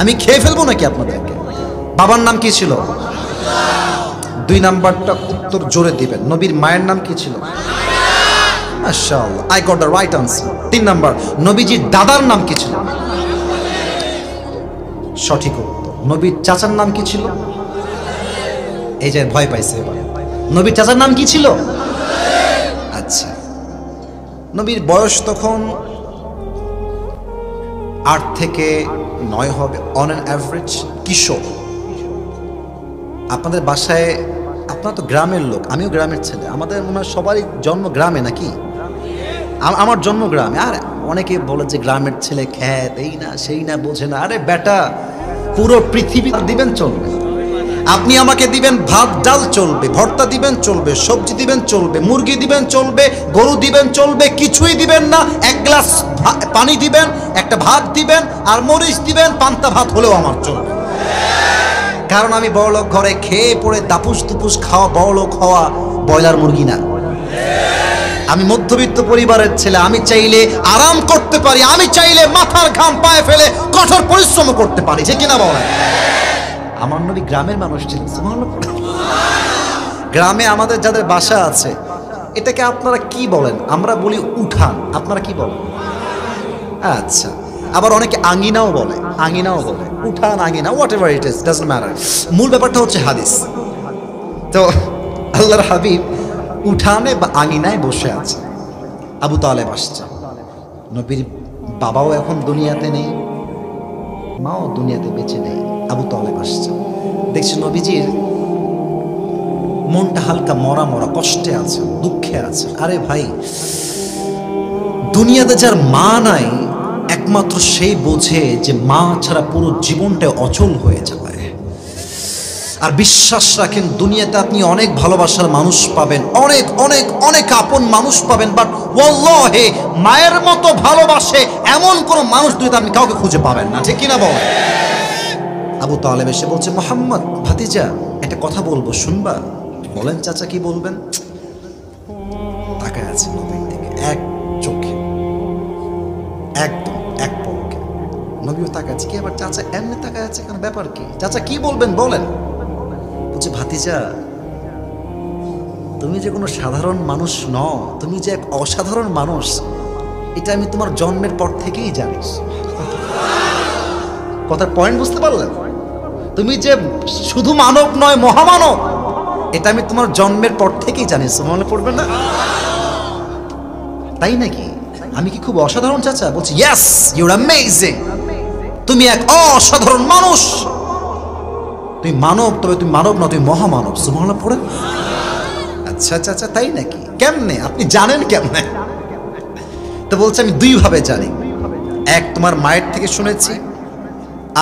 আমি খেয়ে ফেলবো নাকি আপনাদেরকে? বাবার নাম কি ছিল? দুই নাম্বারটা উত্তর জোরে দিবেন, নবীর মায়ের নাম কি ছিল? মাশাআল্লাহ, I got the right answer. তিন নাম্বার, নবীজির দাদার নাম কি ছিল? সঠিক উত্তর। নবীর চাচার নাম কি ছিল? এই যে ভয় পাইছে এবার, নবীর চাচার নাম কি ছিল? আচ্ছা, নবীর বয়স তখন 8 থেকে 9 হবে অন অ্যান অ্যাভারেজ, কিশোর। আপনাদের বাসায়, আপনারা তো গ্রামের লোক, আমিও গ্রামের ছেলে, আমাদের মনে হয় সবারই জন্ম গ্রামে নাকি? আমার জন্ম গ্রামে। আর অনেকে বলে যে গ্রামের ছেলে খ্যাত, এই না সেই না, বোঝে না। আরে বেটা, পুরো পৃথিবী দিবেন চলবে, আপনি আমাকে দিবেন ভাত ডাল চলবে, ভর্তা দিবেন চলবে, সবজি দিবেন চলবে, মুরগি দিবেন চলবে, গরু দিবেন চলবে, কিছুই দিবেন না, এক গ্লাস পানি দিবেন, একটা ভাত দিবেন আর মরিচ দিবেন, পান্তা ভাত হলেও আমার চলবে। কারণ আমি বড়লোক ঘরে খেয়ে পড়ে দাপুস দুপুস খাওয়া বড়লোক হওয়া ব্রয়লার মুরগি না। আমি মধ্যবিত্ত পরিবারের ছেলে, আমি চাইলে আরাম করতে পারি, আমি চাইলে মাথার ঘাম পায়ে ফেলে কঠোর পরিশ্রম করতে পারি, যে কিনা বলেন? আমার নবী গ্রামের মানুষ ছিলেন। গ্রামে আমাদের যাদের বাসা আছে এটাকে আপনারা কি বলেন? আমরা বলি উঠান, আপনারা কি বলেন? আচ্ছা, আবার অনেকে আঙিনাও বলে, উঠান আঙিনা, whatever it is, doesn't matter. মূল ব্যাপারটা হচ্ছে হাদিস। তো আল্লাহর হাবিব উঠানে বা আঙিনায় বসে আছে, আবু তালেব আসছে। নবীর বাবাও এখন দুনিয়াতে নেই, মাও দুনিয়াতে বেঁচে নেই, আবু তালেব আসছে। দেখছি নবীজির মনটা হালকা মরা মরা, কষ্টে আছে, দুঃখে আছে। আরে ভাই, দুনিয়াতে যার মা নাই একমাত্র সেই বোঝে যে মা ছাড়া পুরো জীবনটা অচল হয়ে যাবে। আর বিশ্বাস রাখেন, দুনিয়াতে আপনি অনেক ভালোবাসার মানুষ পাবেন, অনেক অনেক অনেক আপন মানুষ পাবেন, বাট ওয়াল্লাহি মায়ের মতো ভালোবাসে এমন কোন মানুষ দুনিয়াতে আপনি কাউকে খুঁজে পাবেন না, ঠিক কিনা বল? আবু তালেব এসে বলছে, মোহাম্মদ ভাতিজা একটা কথা বলবো, শুনবা? বলেন চাচা, কি বলবেন? তাকায় আছে নবীর দিকে এক চোখে, একদম এক পলকে। নবীও তাকায় আছে। কি আবার চাচা এমনি তাকায় আছে কেন? ব্যাপার কি? চাচা কি বলবেন বলেন। বলছে, ভাতিজা তুমি যে কোনো সাধারণ মানুষ নও, তুমি যে এক অসাধারণ মানুষ, এটা আমি তোমার জন্মের পর থেকেই জানি। কথার পয়েন্ট বুঝতে পারলেন? তুমি যে শুধু মানব নয়, মহামানব, এটা আমি তোমার জন্মের পর থেকেই জানি। মনে পড়বে না? তাই নাকি? আমি কি খুব অসাধারণ চাচা? বলছি, ইয়েস, ইউর অ্যামেজিং। তুমি এক অসাধারণ মানুষ। তুমি মানব, তবে তুমি মানব না, তুমি মহামানব। সুবহানাল্লাহ পড়ে। আচ্ছা চাচা, তাই নাকি? কেমনে? আপনি জানেন কেমনে? তো বলছে, আমি দুই ভাবে জানি। এক, তোমার মায়ের থেকে শুনেছি,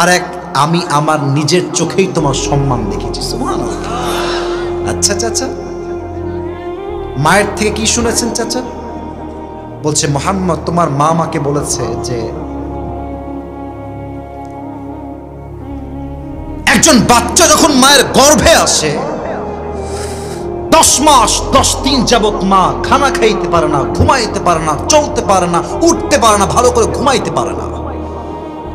আর এক, আমি আমার নিজের চোখেই তোমার সম্মান দেখেছি। সুবহানাল্লাহ। আচ্ছা চাচা, মায়ের থেকে কি শুনেছেন চাচা? বলছে, মুহাম্মদ তোমার মা আমাকে বলেছে যে একজন বাচ্চা যখন মায়ের গর্ভে আসে 10 মাস 10 দিন যাবত মা খানা খাইতে পারে না, ঘুমাইতে পারে না, চলতে পারে না, উঠতে পারে না, ভালো করে ঘুমাইতে পারে না।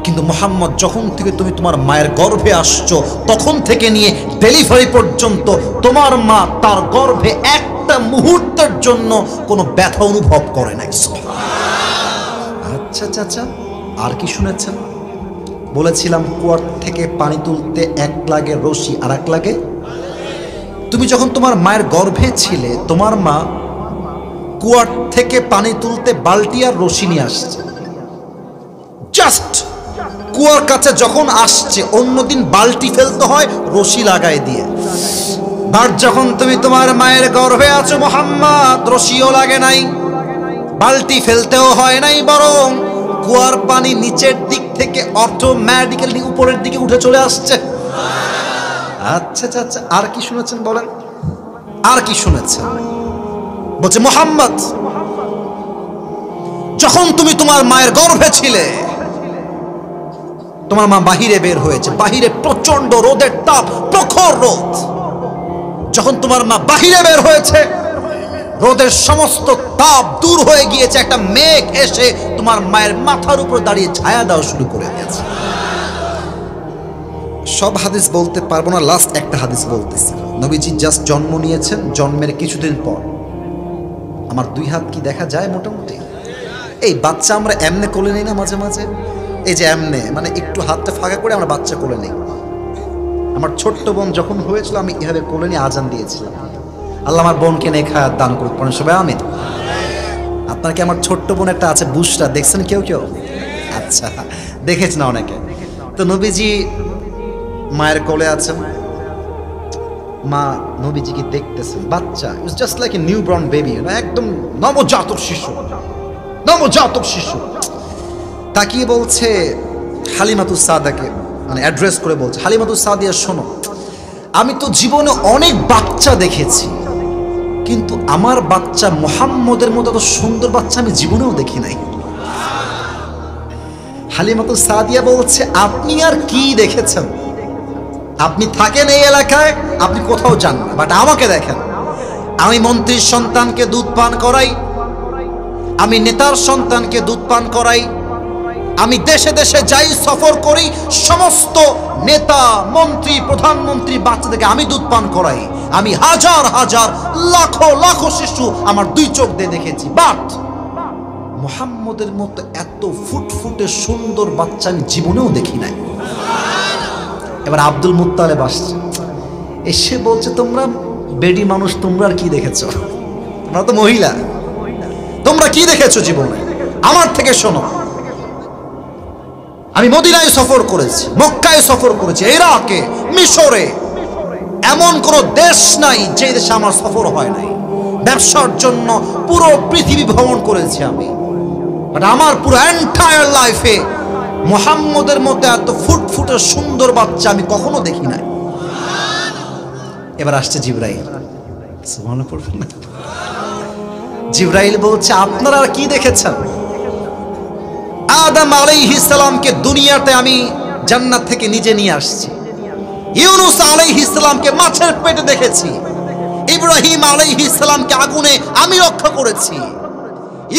কিন্তু মুহাম্মদ, যখন থেকে তুমি তোমার মায়ের গর্ভে আসছো তখন থেকে নিয়ে ডেলিভারি পর্যন্ত তোমার মা তার গর্ভে একটা মুহূর্তের জন্য কোনো ব্যথা অনুভব করে নাই। আচ্ছা চাচা, আর কি শুনেছেন? বলেছিলাম কুয়ার থেকে পানি তুলতে এক লাগে রশি, আর এক লাগে। তুমি যখন তোমার মায়ের গর্ভে ছিলে, তোমার মা কুয়ার থেকে পানি তুলতে বালতি আর রশি নিয়ে আসছে। জাস্ট কুয়ার কাছে যখন আসছে, অন্যদিন বালতি ফেলতে হয় রশি লাগাই দিয়ে। বাট যখন তুমি তোমার মায়ের গর্ভে আছো মুহাম্মদ, রশিও লাগে নাই, বালতি ফেলতেও হয় নাই, বরং কুয়ার পানি নিচের দিক থেকে অটোমেটিক্যালি উপরের দিকে উঠে চলে আসছে। আচ্ছা চাচা, আর কি শুনেছেন বলেন? আর কি শুনেছেন? বলছে, মুহাম্মদ যখন তুমি তোমার মায়ের গর্ভে ছিলে, তোমার মা বাহিরে বের হয়েছে, বাহিরে প্রচন্ড রোদের তাপ, প্রখর রোদ। যখন তোমার মা বাহিরে বের হয়েছে, রোদের সমস্ত তাপ দূর হয়ে গিয়েছে, একটা মেঘ এসে তোমার মায়ের মাথার উপর দাঁড়িয়ে ছায়া দেওয়া শুরু করে দিয়েছে। সব হাদিস বলতে পারবো না, লাস্ট একটা হাদিস বলতেছি। নবীজি জাস্ট জন্ম নিয়েছেন, জন্মের কিছুদিন পর আমার 2 হাত কি দেখা যায় মোটামুটি? এই বাচ্চা আমরা এমনে কোলে নেই না মাঝে মাঝে, এই যে এমনে, মানে একটু হাতটা ফাঁকা করে আমরা বাচ্চা কোলে নেই। আমার ছোট্ট বোন যখন হয়েছিল, আমি এভাবে কোলে নিয়ে আজান দিয়েছিলাম। আল্লাহ আমার বোনকে নেখায়াত দান করুক, পড়েন সবাই আমিন। আপনার কি আমার ছোট্ট বোন একটা আছে, বুশরা, দেখছেন কেউ কেউ? আচ্ছা, দেখেছ না অনেকে। তো নবীজি মায়ের কোলে আছেন, মা নবীজিকে দেখতেছেন, বাচ্চা, it's just like a new born baby, একদম নবজাতক শিশু, নবজাতক শিশু। তাকিয়ে বলছে হালিমাতুস সাদাকে, মানে অ্যাড্রেস করে বলছে, হালিমাতুস সাদিয়া শোনো, আমি তো জীবনে অনেক বাচ্চা দেখেছি, কিন্তু আমার বাচ্চা মুহাম্মদের মতো এত সুন্দর বাচ্চা আমি জীবনেও দেখি নাই। হালিমাতুস সাদিয়া বলছে, আপনি আর কি দেখেছেন? আপনি থাকেন এই এলাকায়, আপনি কোথাও যান না, বাট আমাকে দেখেন। আমি মন্ত্রীর সন্তানকে দুধ পান করাই, আমি নেতার সন্তানকে দুধ পান করাই, আমি দেশে দেশে যাই, সফর করি, সমস্ত নেতা মন্ত্রী প্রধানমন্ত্রী বাচ্চাদেরকে আমি দুধ পান করাই। আমি হাজার হাজার লাখো লাখো শিশু আমার দুই চোখ দিয়ে দেখেছি, বাট মুহাম্মদের মতো এত ফুটফুটে সুন্দর বাচ্চা আমি জীবনেও দেখি নাই। এবার আব্দুল মুত্তালিব আসছে, এসে বলছে তোমরা বেডি মানুষ, তোমরা আর কি দেখেছো? তোমরা তো মহিলা, তোমরা কি দেখেছো জীবনে? আমার থেকে শোনো। আমি মদিনায় সফর করেছি, মক্কায় সফর করেছি, ইরাকে, মিশরে, এমন কোন দেশ নাই যে দেশে আমার সফর হয় নাই। ব্যবসার জন্য পুরো পৃথিবী ভ্রমণ করেছি আমি, বাট আমার পুরো এন্টায়ার লাইফে মুহাম্মদের মতো এত ফুটফুটে সুন্দর বাচ্চা আমি কখনো দেখি নাই। এবার আসছে জিবরাইল, সুবহানাল্লাহ পড়বেন না? জিবরাইল বলছে আপনারা আর কি দেখেছেন? আদম আলাইহিস সালামকে দুনিয়াতে আমি জান্নাত থেকে নিজে নিয়ে আসছি, ইউনুস আলাইহিস সালামকে মাছের পেটে দেখেছি, ইব্রাহিম আলাইহিস সালামকে আগুনে আমি রক্ষা করেছি,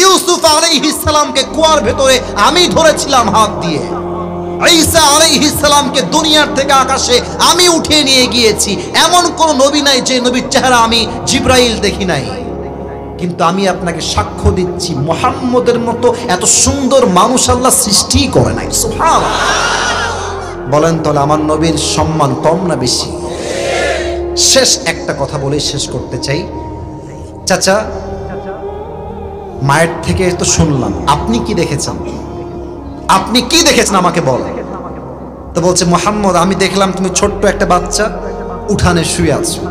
ইউসুফ আলাইহিস সালামকে কুয়ার ভেতরে আমি ধরেছিলাম হাত দিয়ে, ঈসা আলাইহিস সালামকে দুনিয়ার থেকে আকাশে আমি উঠিয়ে নিয়ে গিয়েছি। এমন কোন নবী নাই যে নবীর চেহারা আমি জিবরাইল দেখি নাই। কিন্তু আমি আপনাকে সাক্ষ্য দিচ্ছি, মুহাম্মদের মতো এত সুন্দর মানুষ আল্লাহ সৃষ্টি করে নাই। সুবহানাল্লাহ। বলেন তাহলে আমার নবীর সম্মান কম না বেশি? শেষ একটা কথা বলে শেষ করতে চাই। চাচা, মায়ের থেকে তো শুনলাম, আপনি কি দেখেছেন? আপনি কি দেখেছেন আমাকে বলেন। তো বলছে মুহাম্মদ, আমি দেখলাম তুমি ছোট্ট একটা বাচ্চা উঠানে শুয়ে আছো,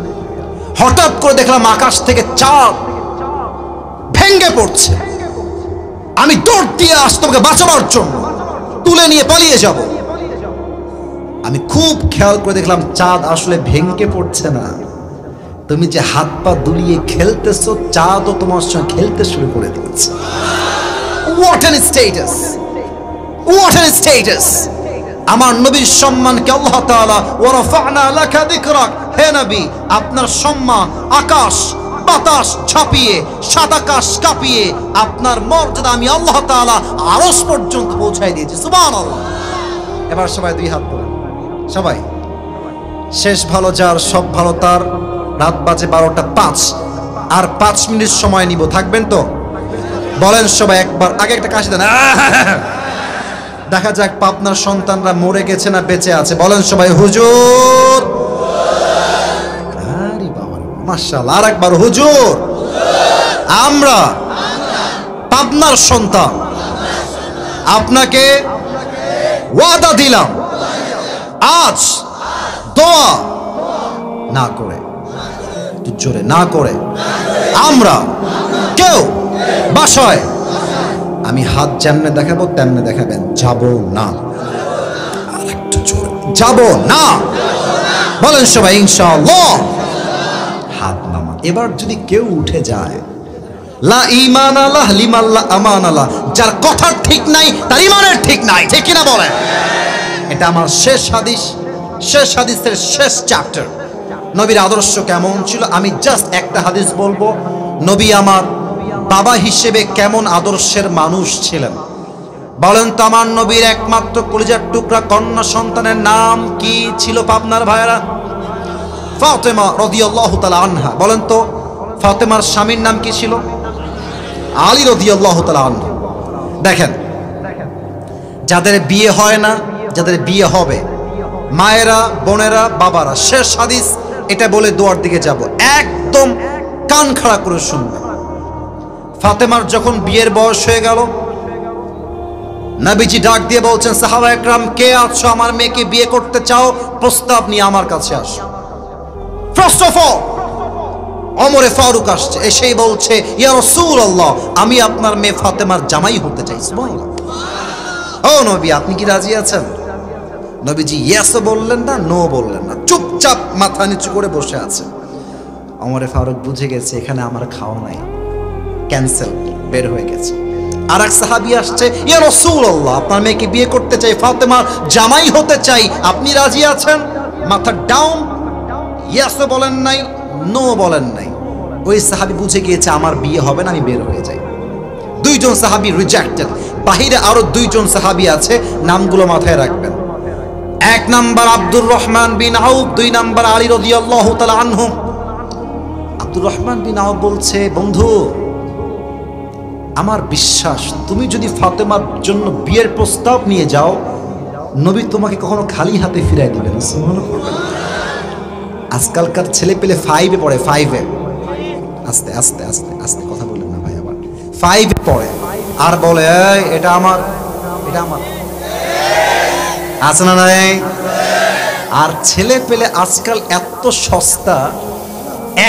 হঠাৎ করে দেখলাম আকাশ থেকে চাঁদ ভেঙে পড়ছে, আমি দৌড় দিয়ে আসছি তোমাকে বাঁচানোর জন্য, তুলে নিয়ে পালিয়ে যাব। আমি খুব খেয়াল করে দেখলাম চাঁদ আসলে ভেঙে পড়ছে না, তুমি যে হাত পা দুলিয়ে খেলতেছো, চাঁদও তোমার সঙ্গে খেলতে শুরু করে দিয়েছে। What N status, what N status! আমার নবীর সম্মানকে আল্লাহ তাআলা ওয়া রাফা'না লাকা যিকরাক, হে নবী আপনার সম্মান আকাশ বাতাস ঝাঁপিয়ে, সাত আকাশ কাঁপিয়ে আপনার মর্যাদা আমি আল্লাহ তাআলা আরশ পর্যন্ত পৌঁছায় দিয়েছি। সুবহানাল্লাহ। এবার সবাই দুই হাত তোলেন, সবাই। শেষ ভালো যার সব ভালো তার। রাত বাজে 12:05, আর 5 মিনিট সময় নিব, থাকবেন তো? বলেন সবাই একবার, আগে একটা কাশি দেন। দেখা যাক পাবনার সন্তানরা মরে গেছে না বেঁচে আছে। বলেন সবাই হুজুর। আরে বাবা মাশাআল্লাহ, আর একবার হুজুর। আমরা পাবনার সন্তান, আপনাকে ওয়াদা দিলাম আজ দোয়া না করে, জোরে না করে, আমরা কেউ বাসায়, আমি হাত যেমনে দেখাবো তেমনে দেখাবেন, যাব না। আরেকটু জোরে, যাব না। বলেন সবাই ইনশাআল্লাহ। হাত নামান। এবার যদি কেউ উঠে যায়, লা ঈমান আলাহ লিমান লা আমান আলাহ, যার কথার ঠিক নাই তার ঈমানের ঠিক নাই, ঠিক কিনা বলেন? এটা আমার শেষ হাদিস, শেষ হাদিসের শেষ চ্যাপ্টার। নবীর আদর্শ কেমন ছিল আমি জাস্ট একটা হাদিস বলবো। নবী আমার বাবা হিসেবে কেমন আদর্শের মানুষ ছিলেন বলেন তো? আমার নবীর একমাত্র কলিজার টুকরা কন্যা সন্তানের নাম কি ছিল পাবনার ভাইরা? ফাতেমা রাদিয়াল্লাহু তাআলা আনহা। বলেন তো ফাতেমার স্বামীর নাম কি ছিল? আলী রাদিয়াল্লাহু তাআলা আনহু। দেখেন, যাদের বিয়ে হয় না, যাদের বিয়ে হবে, মায়েরা, বোনেরা, বাবারা, শেষ হাদিস এটা বলে দোয়ার দিকে যাব, একদম কান খাড়া করে শুনবে। ফাতেমার যখন বিয়ের বয়স হয়ে গেল, নবীজি ডাক দিয়ে বলছেন, সাহাবা একরাম কে আছো আমার মেয়েকে বিয়ে করতে চাও, প্রস্তাব নিয়ে আমার কাছে আসো। ফার্স্ট অফ অল ওমরে ফারুক আসছে, এসেই বলছে, ইয়া রাসূলুল্লাহ আমি আপনার মেয়ে ফাতেমার জামাই হতে চাই। সুবহানাল্লাহ। ও নবী আপনি কি রাজি আছেন? নবীজি ইয়েসও বললেন না, নো বললেন না, চুপচাপ মাথা নিচু করে বসে আছে। ওমরে ফারুক বুঝে গেছে এখানে আমার খাওয়া নাই, ক্যান্সেল, বের হয়ে গেছে। আর এক সাহাবী আসছে, ইয়া রাসূলুল্লাহ আপনার মেয়েকে বিয়ে করতে চাই, ফাতেমার জামাই হতে চাই, আপনি রাজি আছেন? মাথা ডাউন, ইয়েসও বলেন নাই, নো বলেন নাই। ওই সাহাবী বুঝে গিয়েছে আমার বিয়ে হবে না, আমি বের হয়ে যাই। দুইজন সাহাবী রিজেক্টেড, বাহিরে আরো দুইজন সাহাবী আছে, নামগুলো মাথায় রাখবেন। এক নাম্বার আব্দুর রহমান বিন আউফ, দুই নাম্বার আলী রাদিয়াল্লাহু তাআলা আনহু। আব্দুর রহমান বিন আউফ বলছে, বন্ধু আমার বিশ্বাস তুমি যদি ফাতেমার জন্য বিয়ের প্রস্তাব নিয়ে যাও, নবী তোমাকে কখনো খালি হাতে ফিরাই দিবেন না। আজকালকার ছেলে পেলে 5-এ পড়ে, 5-এ, আস্তে আস্তে আস্তে আস্তে কথা বললেন না ভাই, আবার 5-এ পড়ে আর বলে এটা আমার, এটা আমার, আছে না নাই? আর ছেলে পেলে আজকাল এত সস্তা,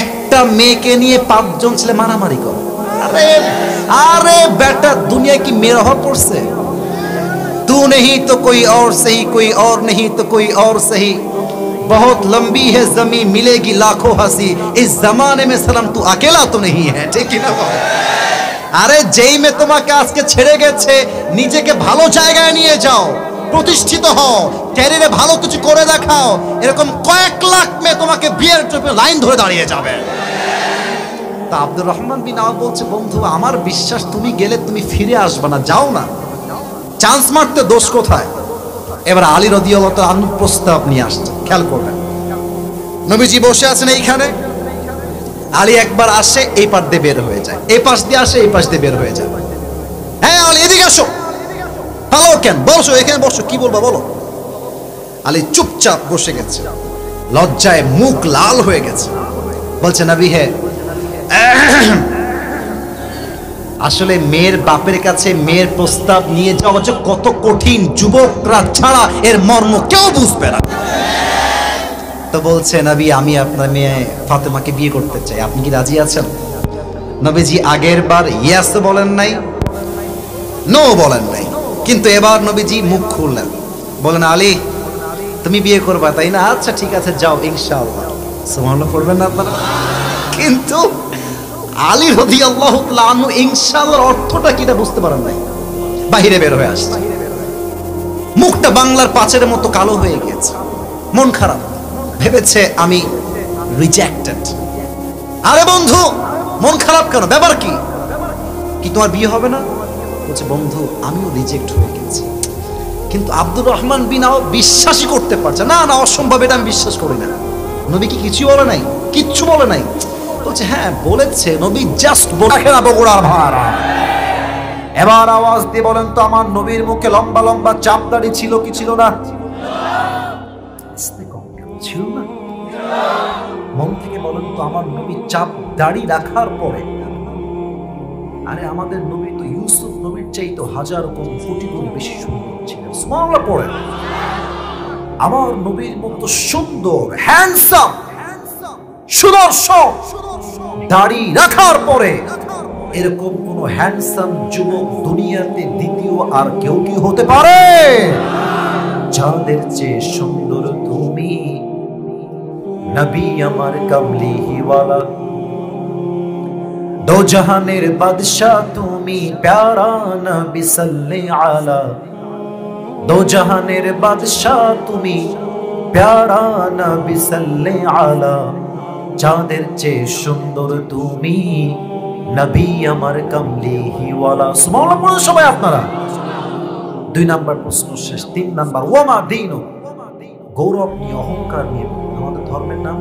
একটা মেয়েকে নিয়ে 5 জন ছেলে মারামারি করে। আরে আরে বেটা, দুনিয়া কি মেয়ের অভাব পড়ছে? तू नहीं तो कोई और सही, कोई और नहीं तो कोई और सही, बहुत लंबी है जमीन मिलेगी लाखों हंसी, इस जमाने में सनम तू अकेला तो नहीं है। ठीक है ना? আরে যেই মেয়ে তোমাকে আজকে ছেড়ে গেছে, নিজেকে ভালো জায়গায় নিয়ে যাও, প্রতিষ্ঠিত হও, ক্যারিয়ারে ভালো কিছু করে দেখাও, এরকম কয়েক লাখ মেয়ে তোমাকে বিয়ের জন্য লাইন ধরে দাঁড়িয়ে যাবে। তা আব্দুর রহমান বিন আউফ বলছে, বন্ধু আমার বিশ্বাস তুমি গেলে তুমি ফিরে আসবে না, যাও না, চান্স মারতে দোষ কোথায়? এবার আলী রাদিয়াল্লাহু তাআলা আনহু প্রস্তাব নিয়ে আসছে, খেয়াল করবেন। নবীজি বসে আছেন এইখানে, আলী একবার আসে, এই পাশ দিয়ে বের হয়ে যায়, এই পাশ দিয়ে আসে, এই পাশ দিয়ে বের হয়ে যায়। হ্যাঁ আলী এদিকে আসো। হ্যালো, কেন বসো, এখানে বসো, কি বলবা বলো। আলী চুপচাপ বসে গেছে, লজ্জায় মুখ লাল হয়ে গেছে। বলছে, নবী হে, আসলে মেয়ের বাপের কাছে মেয়ের প্রস্তাব নিয়ে যাওয়া যে কত কঠিন, যুবকরা ছাড়া এর মর্ম কেউ বুঝবে না। তো বলছে, নবী আমি আপনার মেয়ে ফাতেমাকে বিয়ে করতে চাই, আপনি কি রাজি আছেন? নবীজি আগের বার ইয়েস বলেন নাই, নো বলেন নাই, কিন্তু এবার নবীজি মুখ খুললেন, বলেন, আলী তুমি বিয়ে করবা তাই না? আচ্ছা ঠিক আছে, যাও ইনশাআল্লাহ। সুবহানাল্লাহ পড়বেন না আপনারা? কিন্তু আলী রাদিয়াল্লাহু তাআলা আনহু ইনশাআল্লাহর অর্থটা কি এটা বুঝতে পারেন নাই, বাহিরে বের হয়ে আসছে, মুখটা বাংলার পাঁচের মতো কালো হয়ে গেছে, মন খারাপ, ভেবেছে আমি রিজেক্টেড। আরে বন্ধু মন খারাপ কেন, ব্যাপার কি? কি তোমার বিয়ে হবে না? বলছে, বন্ধু আমিও রিজেক্ট হয়ে গেছি। কিন্তু আব্দুর রহমান বিন আউফ বিশ্বাসই করতে পারছে না, না অসম্ভব, এটা আমি বিশ্বাস করি না। নবী কি কিছু বলে নাই? কিচ্ছু বলে নাই। বলছে, হ্যাঁ বলেছে, নবী জাস্ট বলে না বগুড়ার ভাড়া। এবার আওয়াজ দিয়ে বলেন তো, আমার নবীর মুখে লম্বা লম্বা চাপ দাড়ি ছিল কি ছিল না? ছিল না? মন থেকে বলেন তো, আমার নবী চাপ দাড়ি রাখার পরে, আরে আমাদের নবী তো ইউসুফ নবীর চাইতে 1000 গুণ কোটি গুণ বেশি সুন্দর ছিলেন। সুবহানাল্লাহ পড়ে। আমার নবীর মতো সুন্দর, হ্যান্ডসাম, সুদর্শন দাড়ি রাখার পরে এরকম কোন হ্যান্ডসাম যুবক দুনিয়াতে দ্বিতীয় আর কেউ কি হতে পারে? যাদের চেয়ে সুন্দর তুমি, নবী আমার কামলিওয়ালা, দো জাহানের বাদশাহ তুমি, প্যারা নবী সাল্লাল্লাহু আলা, দো জাহানের বাদশাহ তুমি, প্যারা নবী সাল্লাল্লাহু আলা, যাদের চেয়ে সুন্দর তুমি, নবী আমার কামলিওয়ালা। সুবহানাল্লাহ পড়ুন সবাই আপনারা। 2 নাম্বার প্রশ্ন শেষ। 3 নাম্বার, ওয়ামা দীনু, গৌরব নিয়ে, অহংকার নিয়ে, আমাদের ধর্মের নাম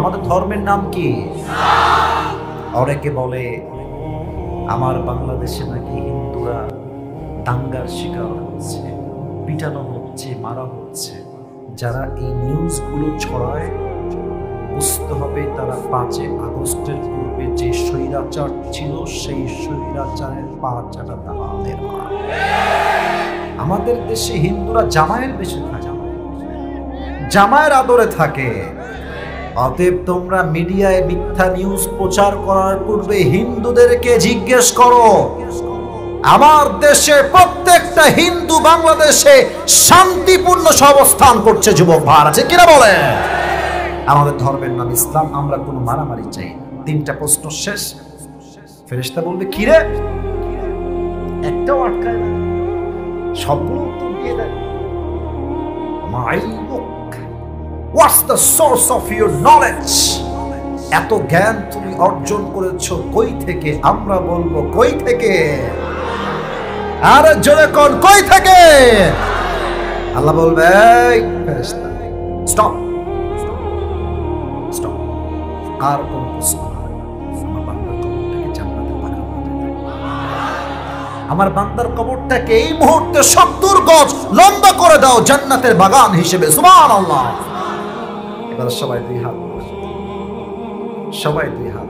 আমাদের ধর্মের নাম কি? অনেকে বলে আমার বাংলাদেশে নাকি হিন্দুরা দাঙ্গার শিকার হচ্ছে, পিটানো হচ্ছে, মারা হচ্ছে। যারা এই নিউজগুলো ছড়ায়, বুঝতে হবে তারা 5 আগস্টের পূর্বে যে স্বৈরাচার ছিল, সেই স্বৈরাচারের পা চাটা দালালের। আমাদের দেশে হিন্দুরা জামাইয়ের বেশি থাকে, জামাইয়ের আদরে থাকে। অতএব তোমরা মিডিয়ায় মিথ্যা নিউজ প্রচার করার পূর্বে হিন্দুদেরকে জিজ্ঞেস করো, আমার দেশে প্রত্যেকটা হিন্দু বাংলাদেশে শান্তিপূর্ণ অবস্থান করছে যুবক ভাই আছে কিনা বলে? আমাদের ধর্মের নাম ইসলাম, আমরা কোনো মারামারি চাই না। 3টা প্রশ্ন শেষ। ফেরেশতা বলবে, কি রে একটাও আটকায় না, সবগুলো উত্তর দিয়ে দেয়। What's the source of your knowledge? এত জ্ঞান তুমি অর্জন করেছো কই থেকে? আমরা বলবো কই থেকে? আরে জোরে কোন কই থেকে? আল্লাহ বলবে ফেরেশতা স্টপ স্টপ, আর কোন প্রশ্ন? আমার বান্দার কবরটাকে এই মুহূর্তে 70 গজ লম্বা করে দাও জান্নাতের বাগান হিসেবে। সুবহানাল্লাহ। এবার সবাই দুই হাত, সবাই দুই হাত,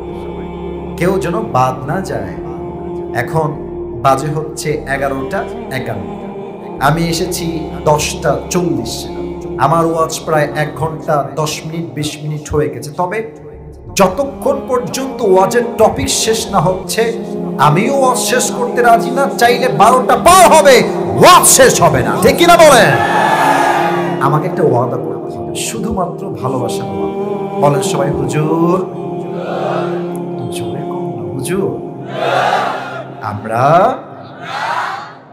কেউ যেন বাদ না যায়। এখন বাজে হচ্ছে 11টা 51। আমি এসেছি 10টা 40। আমার ওয়াজ প্রায় 1 ঘন্টা 10 মিনিট 20 মিনিট হয়ে গেছে। তবে যতক্ষণ পর্যন্ত ওয়াজের টপিক শেষ না হচ্ছে আমিও ওয়াজ শেষ করতে রাজি না। চাইলে 12টা পার হবে, ওয়াজ শেষ হবে না। ঠিক কিনা বলেন? আমাকে একটা ওয়াদা করতে হবে, শুধুমাত্র ভালোবাসা। বলেন সবাই হুজুর। জোরে হুজুর। আমরা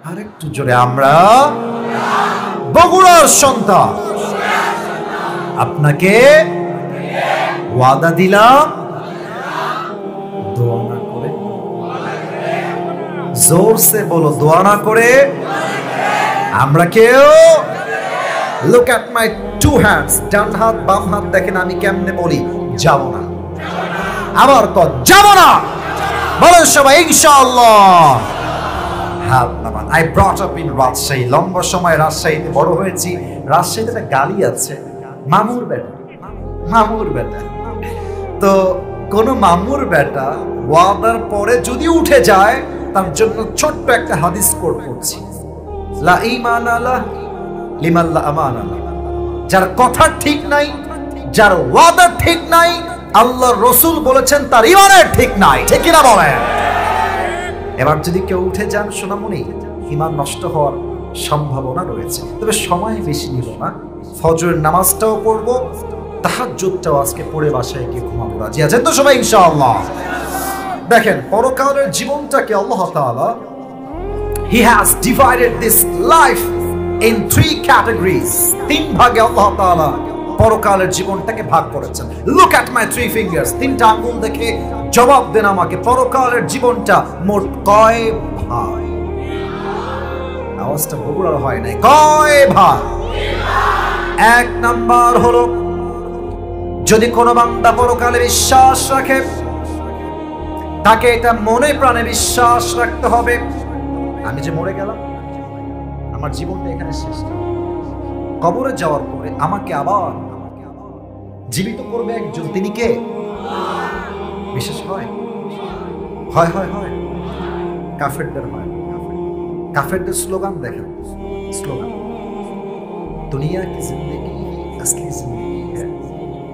আরেকটু জোরে, আমরা বগুড়ার সন্তান। আপনাকে ওয়াদা দিলাম, দোয়া না করে, জোর সে বলো, দোয়া না করে আমরা কেউ। লুক এট মাই 2 হ্যান্ডস, ডান হাত বাম হাত দেখেন আমি কেমনে বলি যাব না। আবার কত যাব না? বলেন সবাই ইনশাআল্লাহ। হাত নামান। I brought up in Rajshahi. লম্বা সময় রাজশাহীতে বড় হয়েছি। রাজশাহীতে একটা গালি আছে, মামুর বেটা। মামুর বেটা। তো কোন মামুর বেটা ওয়াদার পরে যদি উঠে যায় তার জন্য ছোট্ট একটা হাদিস কোট করছি, লা ঈমান আলা লিমান লা আমান আলা। যার কথা ঠিক নাই, যার ওয়াদা ঠিক নাই, আল্লাহর রাসূল বলেছেন তার ঈমানের ঠিক নাই। ঠিক কি না বলেন? এবার যদি কেউ উঠে যান সোনামণি, ঈমান নষ্ট হওয়ার সম্ভাবনা রয়েছে। তবে সময় বেশি নিব না, ফজরের নামাজটাও পড়ব, তাহাজ্জুদটাও আজকে পড়ে বাসায় গিয়ে ঘুমাবো। রাজি আছেন তো সবাই ইনশাআল্লাহ? দেখেন পরকালের জীবনটাকে আল্লাহ তাআলা He has divided this life in 3 categories. 3 ভাগে আল্লাহ তাআলা পরকালের জীবনটাকে ভাগ করেছেন। Look at my 3 fingers. 3টা আঙ্গুল দেখে জবাব দেন আমাকে, পরকালের জীবনটা মোট কয় ভাগ? আওয়াজটা বগুড়ার হয় নাই। কয় ভাগ? 1 নাম্বার হলো, যদি কোনো বান্দা পরকালে বিশ্বাস রাখে, তাকে এটা মনে প্রাণে বিশ্বাস রাখতে হবে, আমি যে মরে গেলাম, আমার জীবনটা এখানে শেষ। কবরে যাওয়ার পরে আমাকে আবার জীবিত করবে একজন, তিনি কে? বিশেষ হয় হয় হয় হয় কাফেরদের হয়। কাফেরদের স্লোগান দেখেন, স্লোগান, দুনিয়া কি জিंदगी असली जिंदगी है,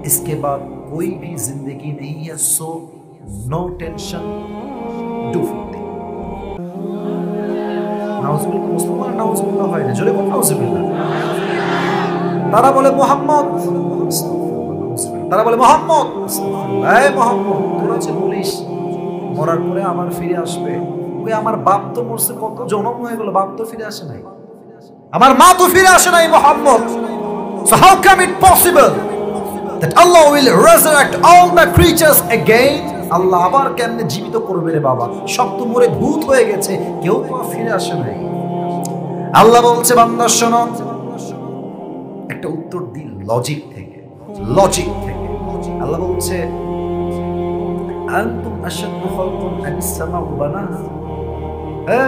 इसके बाद कोई भी जिंदगी नहीं है, सो नो टेंशन डू फुटी। नाउजुबिल्लाह, মুসলমান নাউজুবিল্লাহ হয় না, জোরে বল নাউজুবিল্লাহ। তারা বলে মোহাম্মদ, তারা বলে মোহাম্মদ, এই মোহাম্মদ তোরা যে বলিস মরার পরে আমার ফিরে আসবে, ওই আমার বাপ তো মরছে, কত জনম হয়ে গেল, বাপ তো ফিরে আসে নাই, আমার মা তো ফিরে আসে নাই Mohammad. So how come it possible that Allah will resurrect all the creatures again? আল্লাহ আবার কেমনে জীবিত করবে রে বাবা, সব তো মরে ভূত হয়ে গেছে, কেউ তো ফিরে আসে নাই। আল্লাহ বলছে বান্দা শোনো, একটা উত্তর দিন লজিক থেকে, লজিক থেকে। আল্লাহ বলছে আনতুম আশাদ্দু খালকান আমিস সামাউ বানাহা।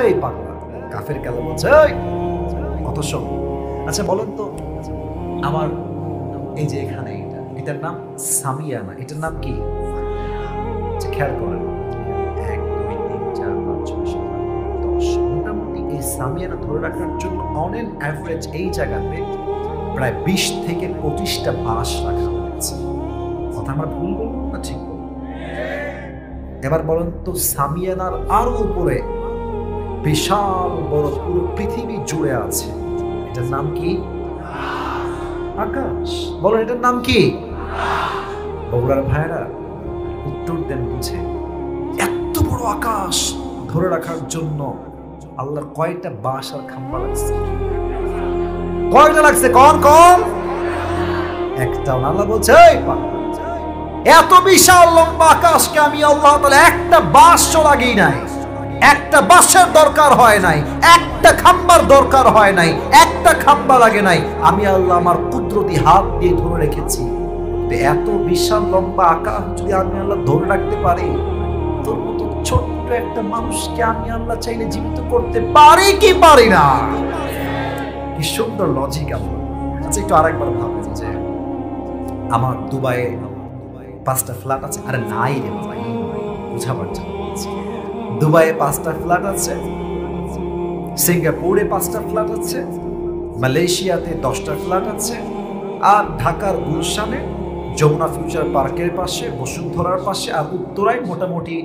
এই পাগলা কাফের কালা বলছে, এই কত সব। আচ্ছা বলেন তো, আমার এই যে এখানে এটা, এটার নাম সামিয়ানা, এটার নাম কি? খেয়াল করেন, 1 2 3 4 5 6 7 10, মোটামুটি এই সামিয়ানা ধরে রাখার জন্য অন এন অ্যাভারেজ এই জায়গাতে প্রায় 20 থেকে 25টা বাঁশ রাখা হয়েছে। কথা আমরা ভুল বলবো না ঠিক বলবো? এবার বলেন তো, সামিয়ানার আরো উপরে বিশাল বড় পুরো পৃথিবী জুড়ে আছে, এটার নাম কি? আকাশ। বলেন এটার নাম কি? বগুড়ার ভাইরা উত্তর দেন বুঝে। এত বড় আকাশ ধরে রাখার জন্য আল্লাহর কয়টা বাঁশ আর খাম্বা লাগছে? কয়টা লাগছে? কোন কোন? একটাও না। আল্লাহ বলছে এত বিশাল লম্বা আকাশকে আমি আল্লাহ তাআলা একটা বাঁশও লাগিয়ে নাই, একটা বাঁশের দরকার হয় নাই, একটা খাম্বার দরকার হয় নাই, একটা খাম্বা লাগে নাই, আমি আল্লাহ আমার কুদরতি হাত দিয়ে ধরে রেখেছি। এত বিশাল লম্বা আকাশ যদি আমি আল্লাহ ধরে রাখতে পারি, তোর মতো ছোট্ট একটা মানুষকে আমি আল্লাহ চাইলে জীবিত করতে পারি কি পারি না? কি সুন্দর লজিক আমার। আচ্ছা, একটু আরেকবার ভাবেন যে আমার দুবাইয়ে 5টা ফ্ল্যাট আছে। আরে নাই রে ভাই, বুঝাবার জন্য দুবাইয়ে 5টা ফ্ল্যাট আছে, সিঙ্গাপুরে 5টা ফ্ল্যাট আছে, মালয়েশিয়াতে 10টা ফ্ল্যাট আছে, আর ঢাকার গুলশানে যমুনা ফিউচার পার্কের পাশে, বসুন্ধরার পাশে আর উত্তরায় মোটামুটি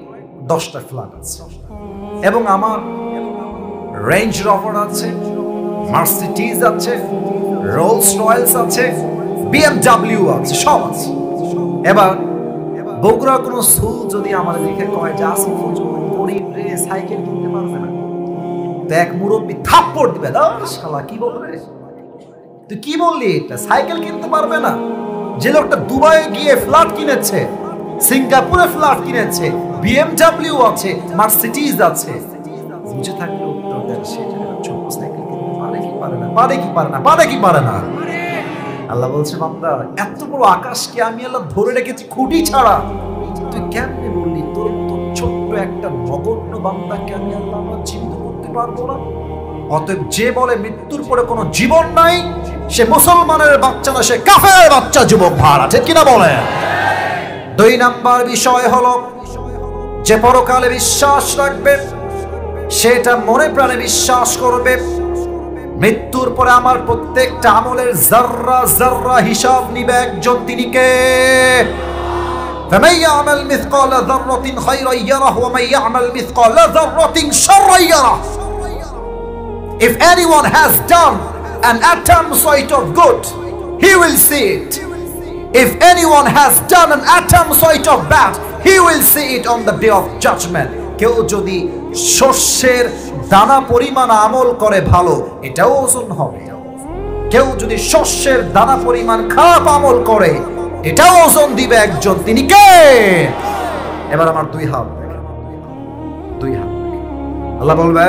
10টা ফ্ল্যাট আছে। এবং আমার রেঞ্জ রভার আছে, মার্সিডিজ আছে, রোলস রয়েলস আছে, বিএমডব্লিউ আছে, সব আছে। এবার বগুড়া কোনো সুল যদি আমার দেখে কয় যে আসিফ গরিব রে, সাইকেল কিনতে পারবে না, তো এক মুরব্বী থাপ্পড় দিবে, শালা কি বলবে, তুই কি বললি, এটা সাইকেল কিনতে পারবে না? যে লোকটা দুবাইয়ে গিয়ে ফ্ল্যাট কিনেছে, সিঙ্গাপুরে ফ্ল্যাট কিনেছে, বিএমডব্লিউ আছে, মার্সিডিজ আছে, বুঝে থাকলে উত্তর দেন সে ছোট সাইকেল কিনতে পারে কি পারে না, পারে কি পারে না, পারে কি পারে না? আল্লাহ বলছে, বান্দা এত বড় আকাশকে আমি আল্লাহ ধরে রেখেছি খুঁটি ছাড়া, তুই কেমনে বললি তোর তো ছোট্ট একটা নগণ্য বান্দাকে আমি আল্লাহ জীবিত করতে পারবো না? অতএব যে বলে মৃত্যুর পরে কোনো জীবন নাই, সে মুসলমানের বাচ্চা না, সে কাফের বাচ্চা যুবক ভাড়া, ঠিক কিনা বলে? 2 নাম্বার বিষয় হলো, যে পরকালে বিশ্বাস রাখবে সেটা মনে প্রাণে বিশ্বাস করবে মৃত্যুর পরে আমার প্রত্যেকটা আমলের জাররা জাররা হিসাব নিবে একজন, তিনি কে? فمن يعمل مثقال ذرة خيرا يره ومن يعمل مثقال ذرة شرا يره. If anyone has done an atom size of good, he will see it. If anyone has done an atom size of bad, he will see it on the day of judgment. কেউ যদি শস্যের দানা পরিমাণ আমল করে ভালো, এটাও ওজন হবে। কেউ যদি শস্যের দানা পরিমাণ খারাপ আমল করে, এটাও ওজন দিবে একজন, তিনি কে? এবার আমার 2 হাত, 2 হাত। আল্লাহ বলবে,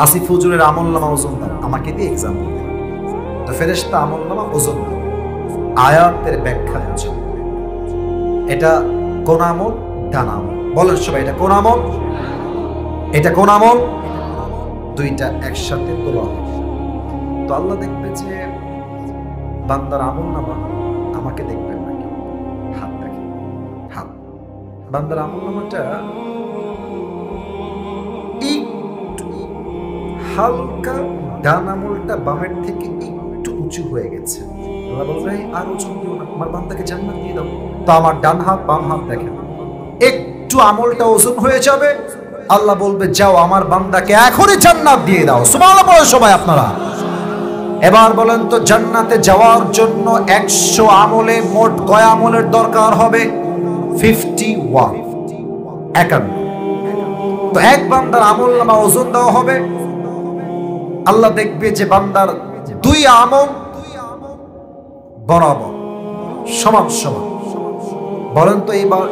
আসিফ হুজুরের আমলনামা ওজন দাও, আমাকে দিয়ে এক্সাম্পল। তো ফেরেশতা আমলনামা ওজন দাও, আয়াতের ব্যাখ্যা দিচ্ছে, এটা কোন আমল? ডান আমল। বলেন সবাই, এটা কোন আমল? এটা কোন আমল? 2টা একসাথে তোলা হবে। তো আল্লাহ দেখবে যে বান্দার আমলনামা, আমাকে দেখবেন না, হাত দেখেন, হাত। বান্দার আমলনামাটা একটু হালকা, ডান আমলটা বামের থেকে একটু উঁচু হয়ে গেছে। আল্লাহ বলবে, আর উঁচু দিও না, আমার বান্দাকে জান্নাত দিয়ে দাও। তো আমার ডান হাত বাম হাত দেখেন, একটু আমলটা ওজন হয়ে যাবে, আল্লাহ বলবে, যাও আমার বান্দাকে এখনই জান্নাত দিয়ে দাও। সুবহানাল্লাহ বলেন সবাই আপনারা। এবার বলেন তো, জান্নাতে যাওয়ার জন্য 100 আমলে মোট কয় আমলের দরকার হবে? 51, 51। তো এক বান্দার আমলনামা ওজন দেওয়া হবে, আল্লাহ দেখবে যে বান্দার 2 আমল বরাবর, সমান সমান। বলেন তো এবার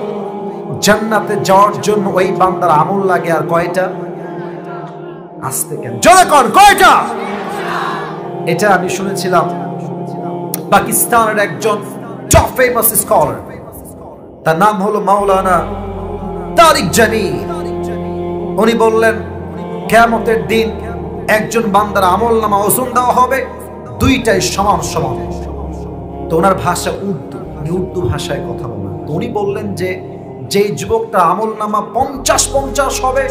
জান্নাতে যাওয়ার জন্য ওই বান্দার আমল লাগে আর কয়টা? আসতে কেন, জোরে কর, কয়টা? এটা আমি শুনেছিলাম পাকিস্তানের একজন টপ ফেমাস স্কলার, তার নাম হলো মাওলানা তারিক জামিল। উনি বললেন, কিয়ামতের দিন একজন বান্দার আমলনামা ওজন দেওয়া হবে, 2টাই সমান সমান। তো ওনার ভাষা উর্দু, উর্দু ভাষায় কথা বলেন। তো উনি বললেন যে যে যুবকটা আমলনামা 50-50 হবে,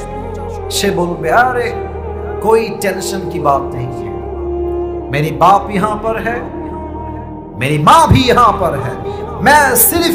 সে বলবে, আরে कोई टेंशन की बात नहीं है, मेरी बाप यहाँ पर है, मेरी माँ भी यहाँ पर है, मैं सिर्फ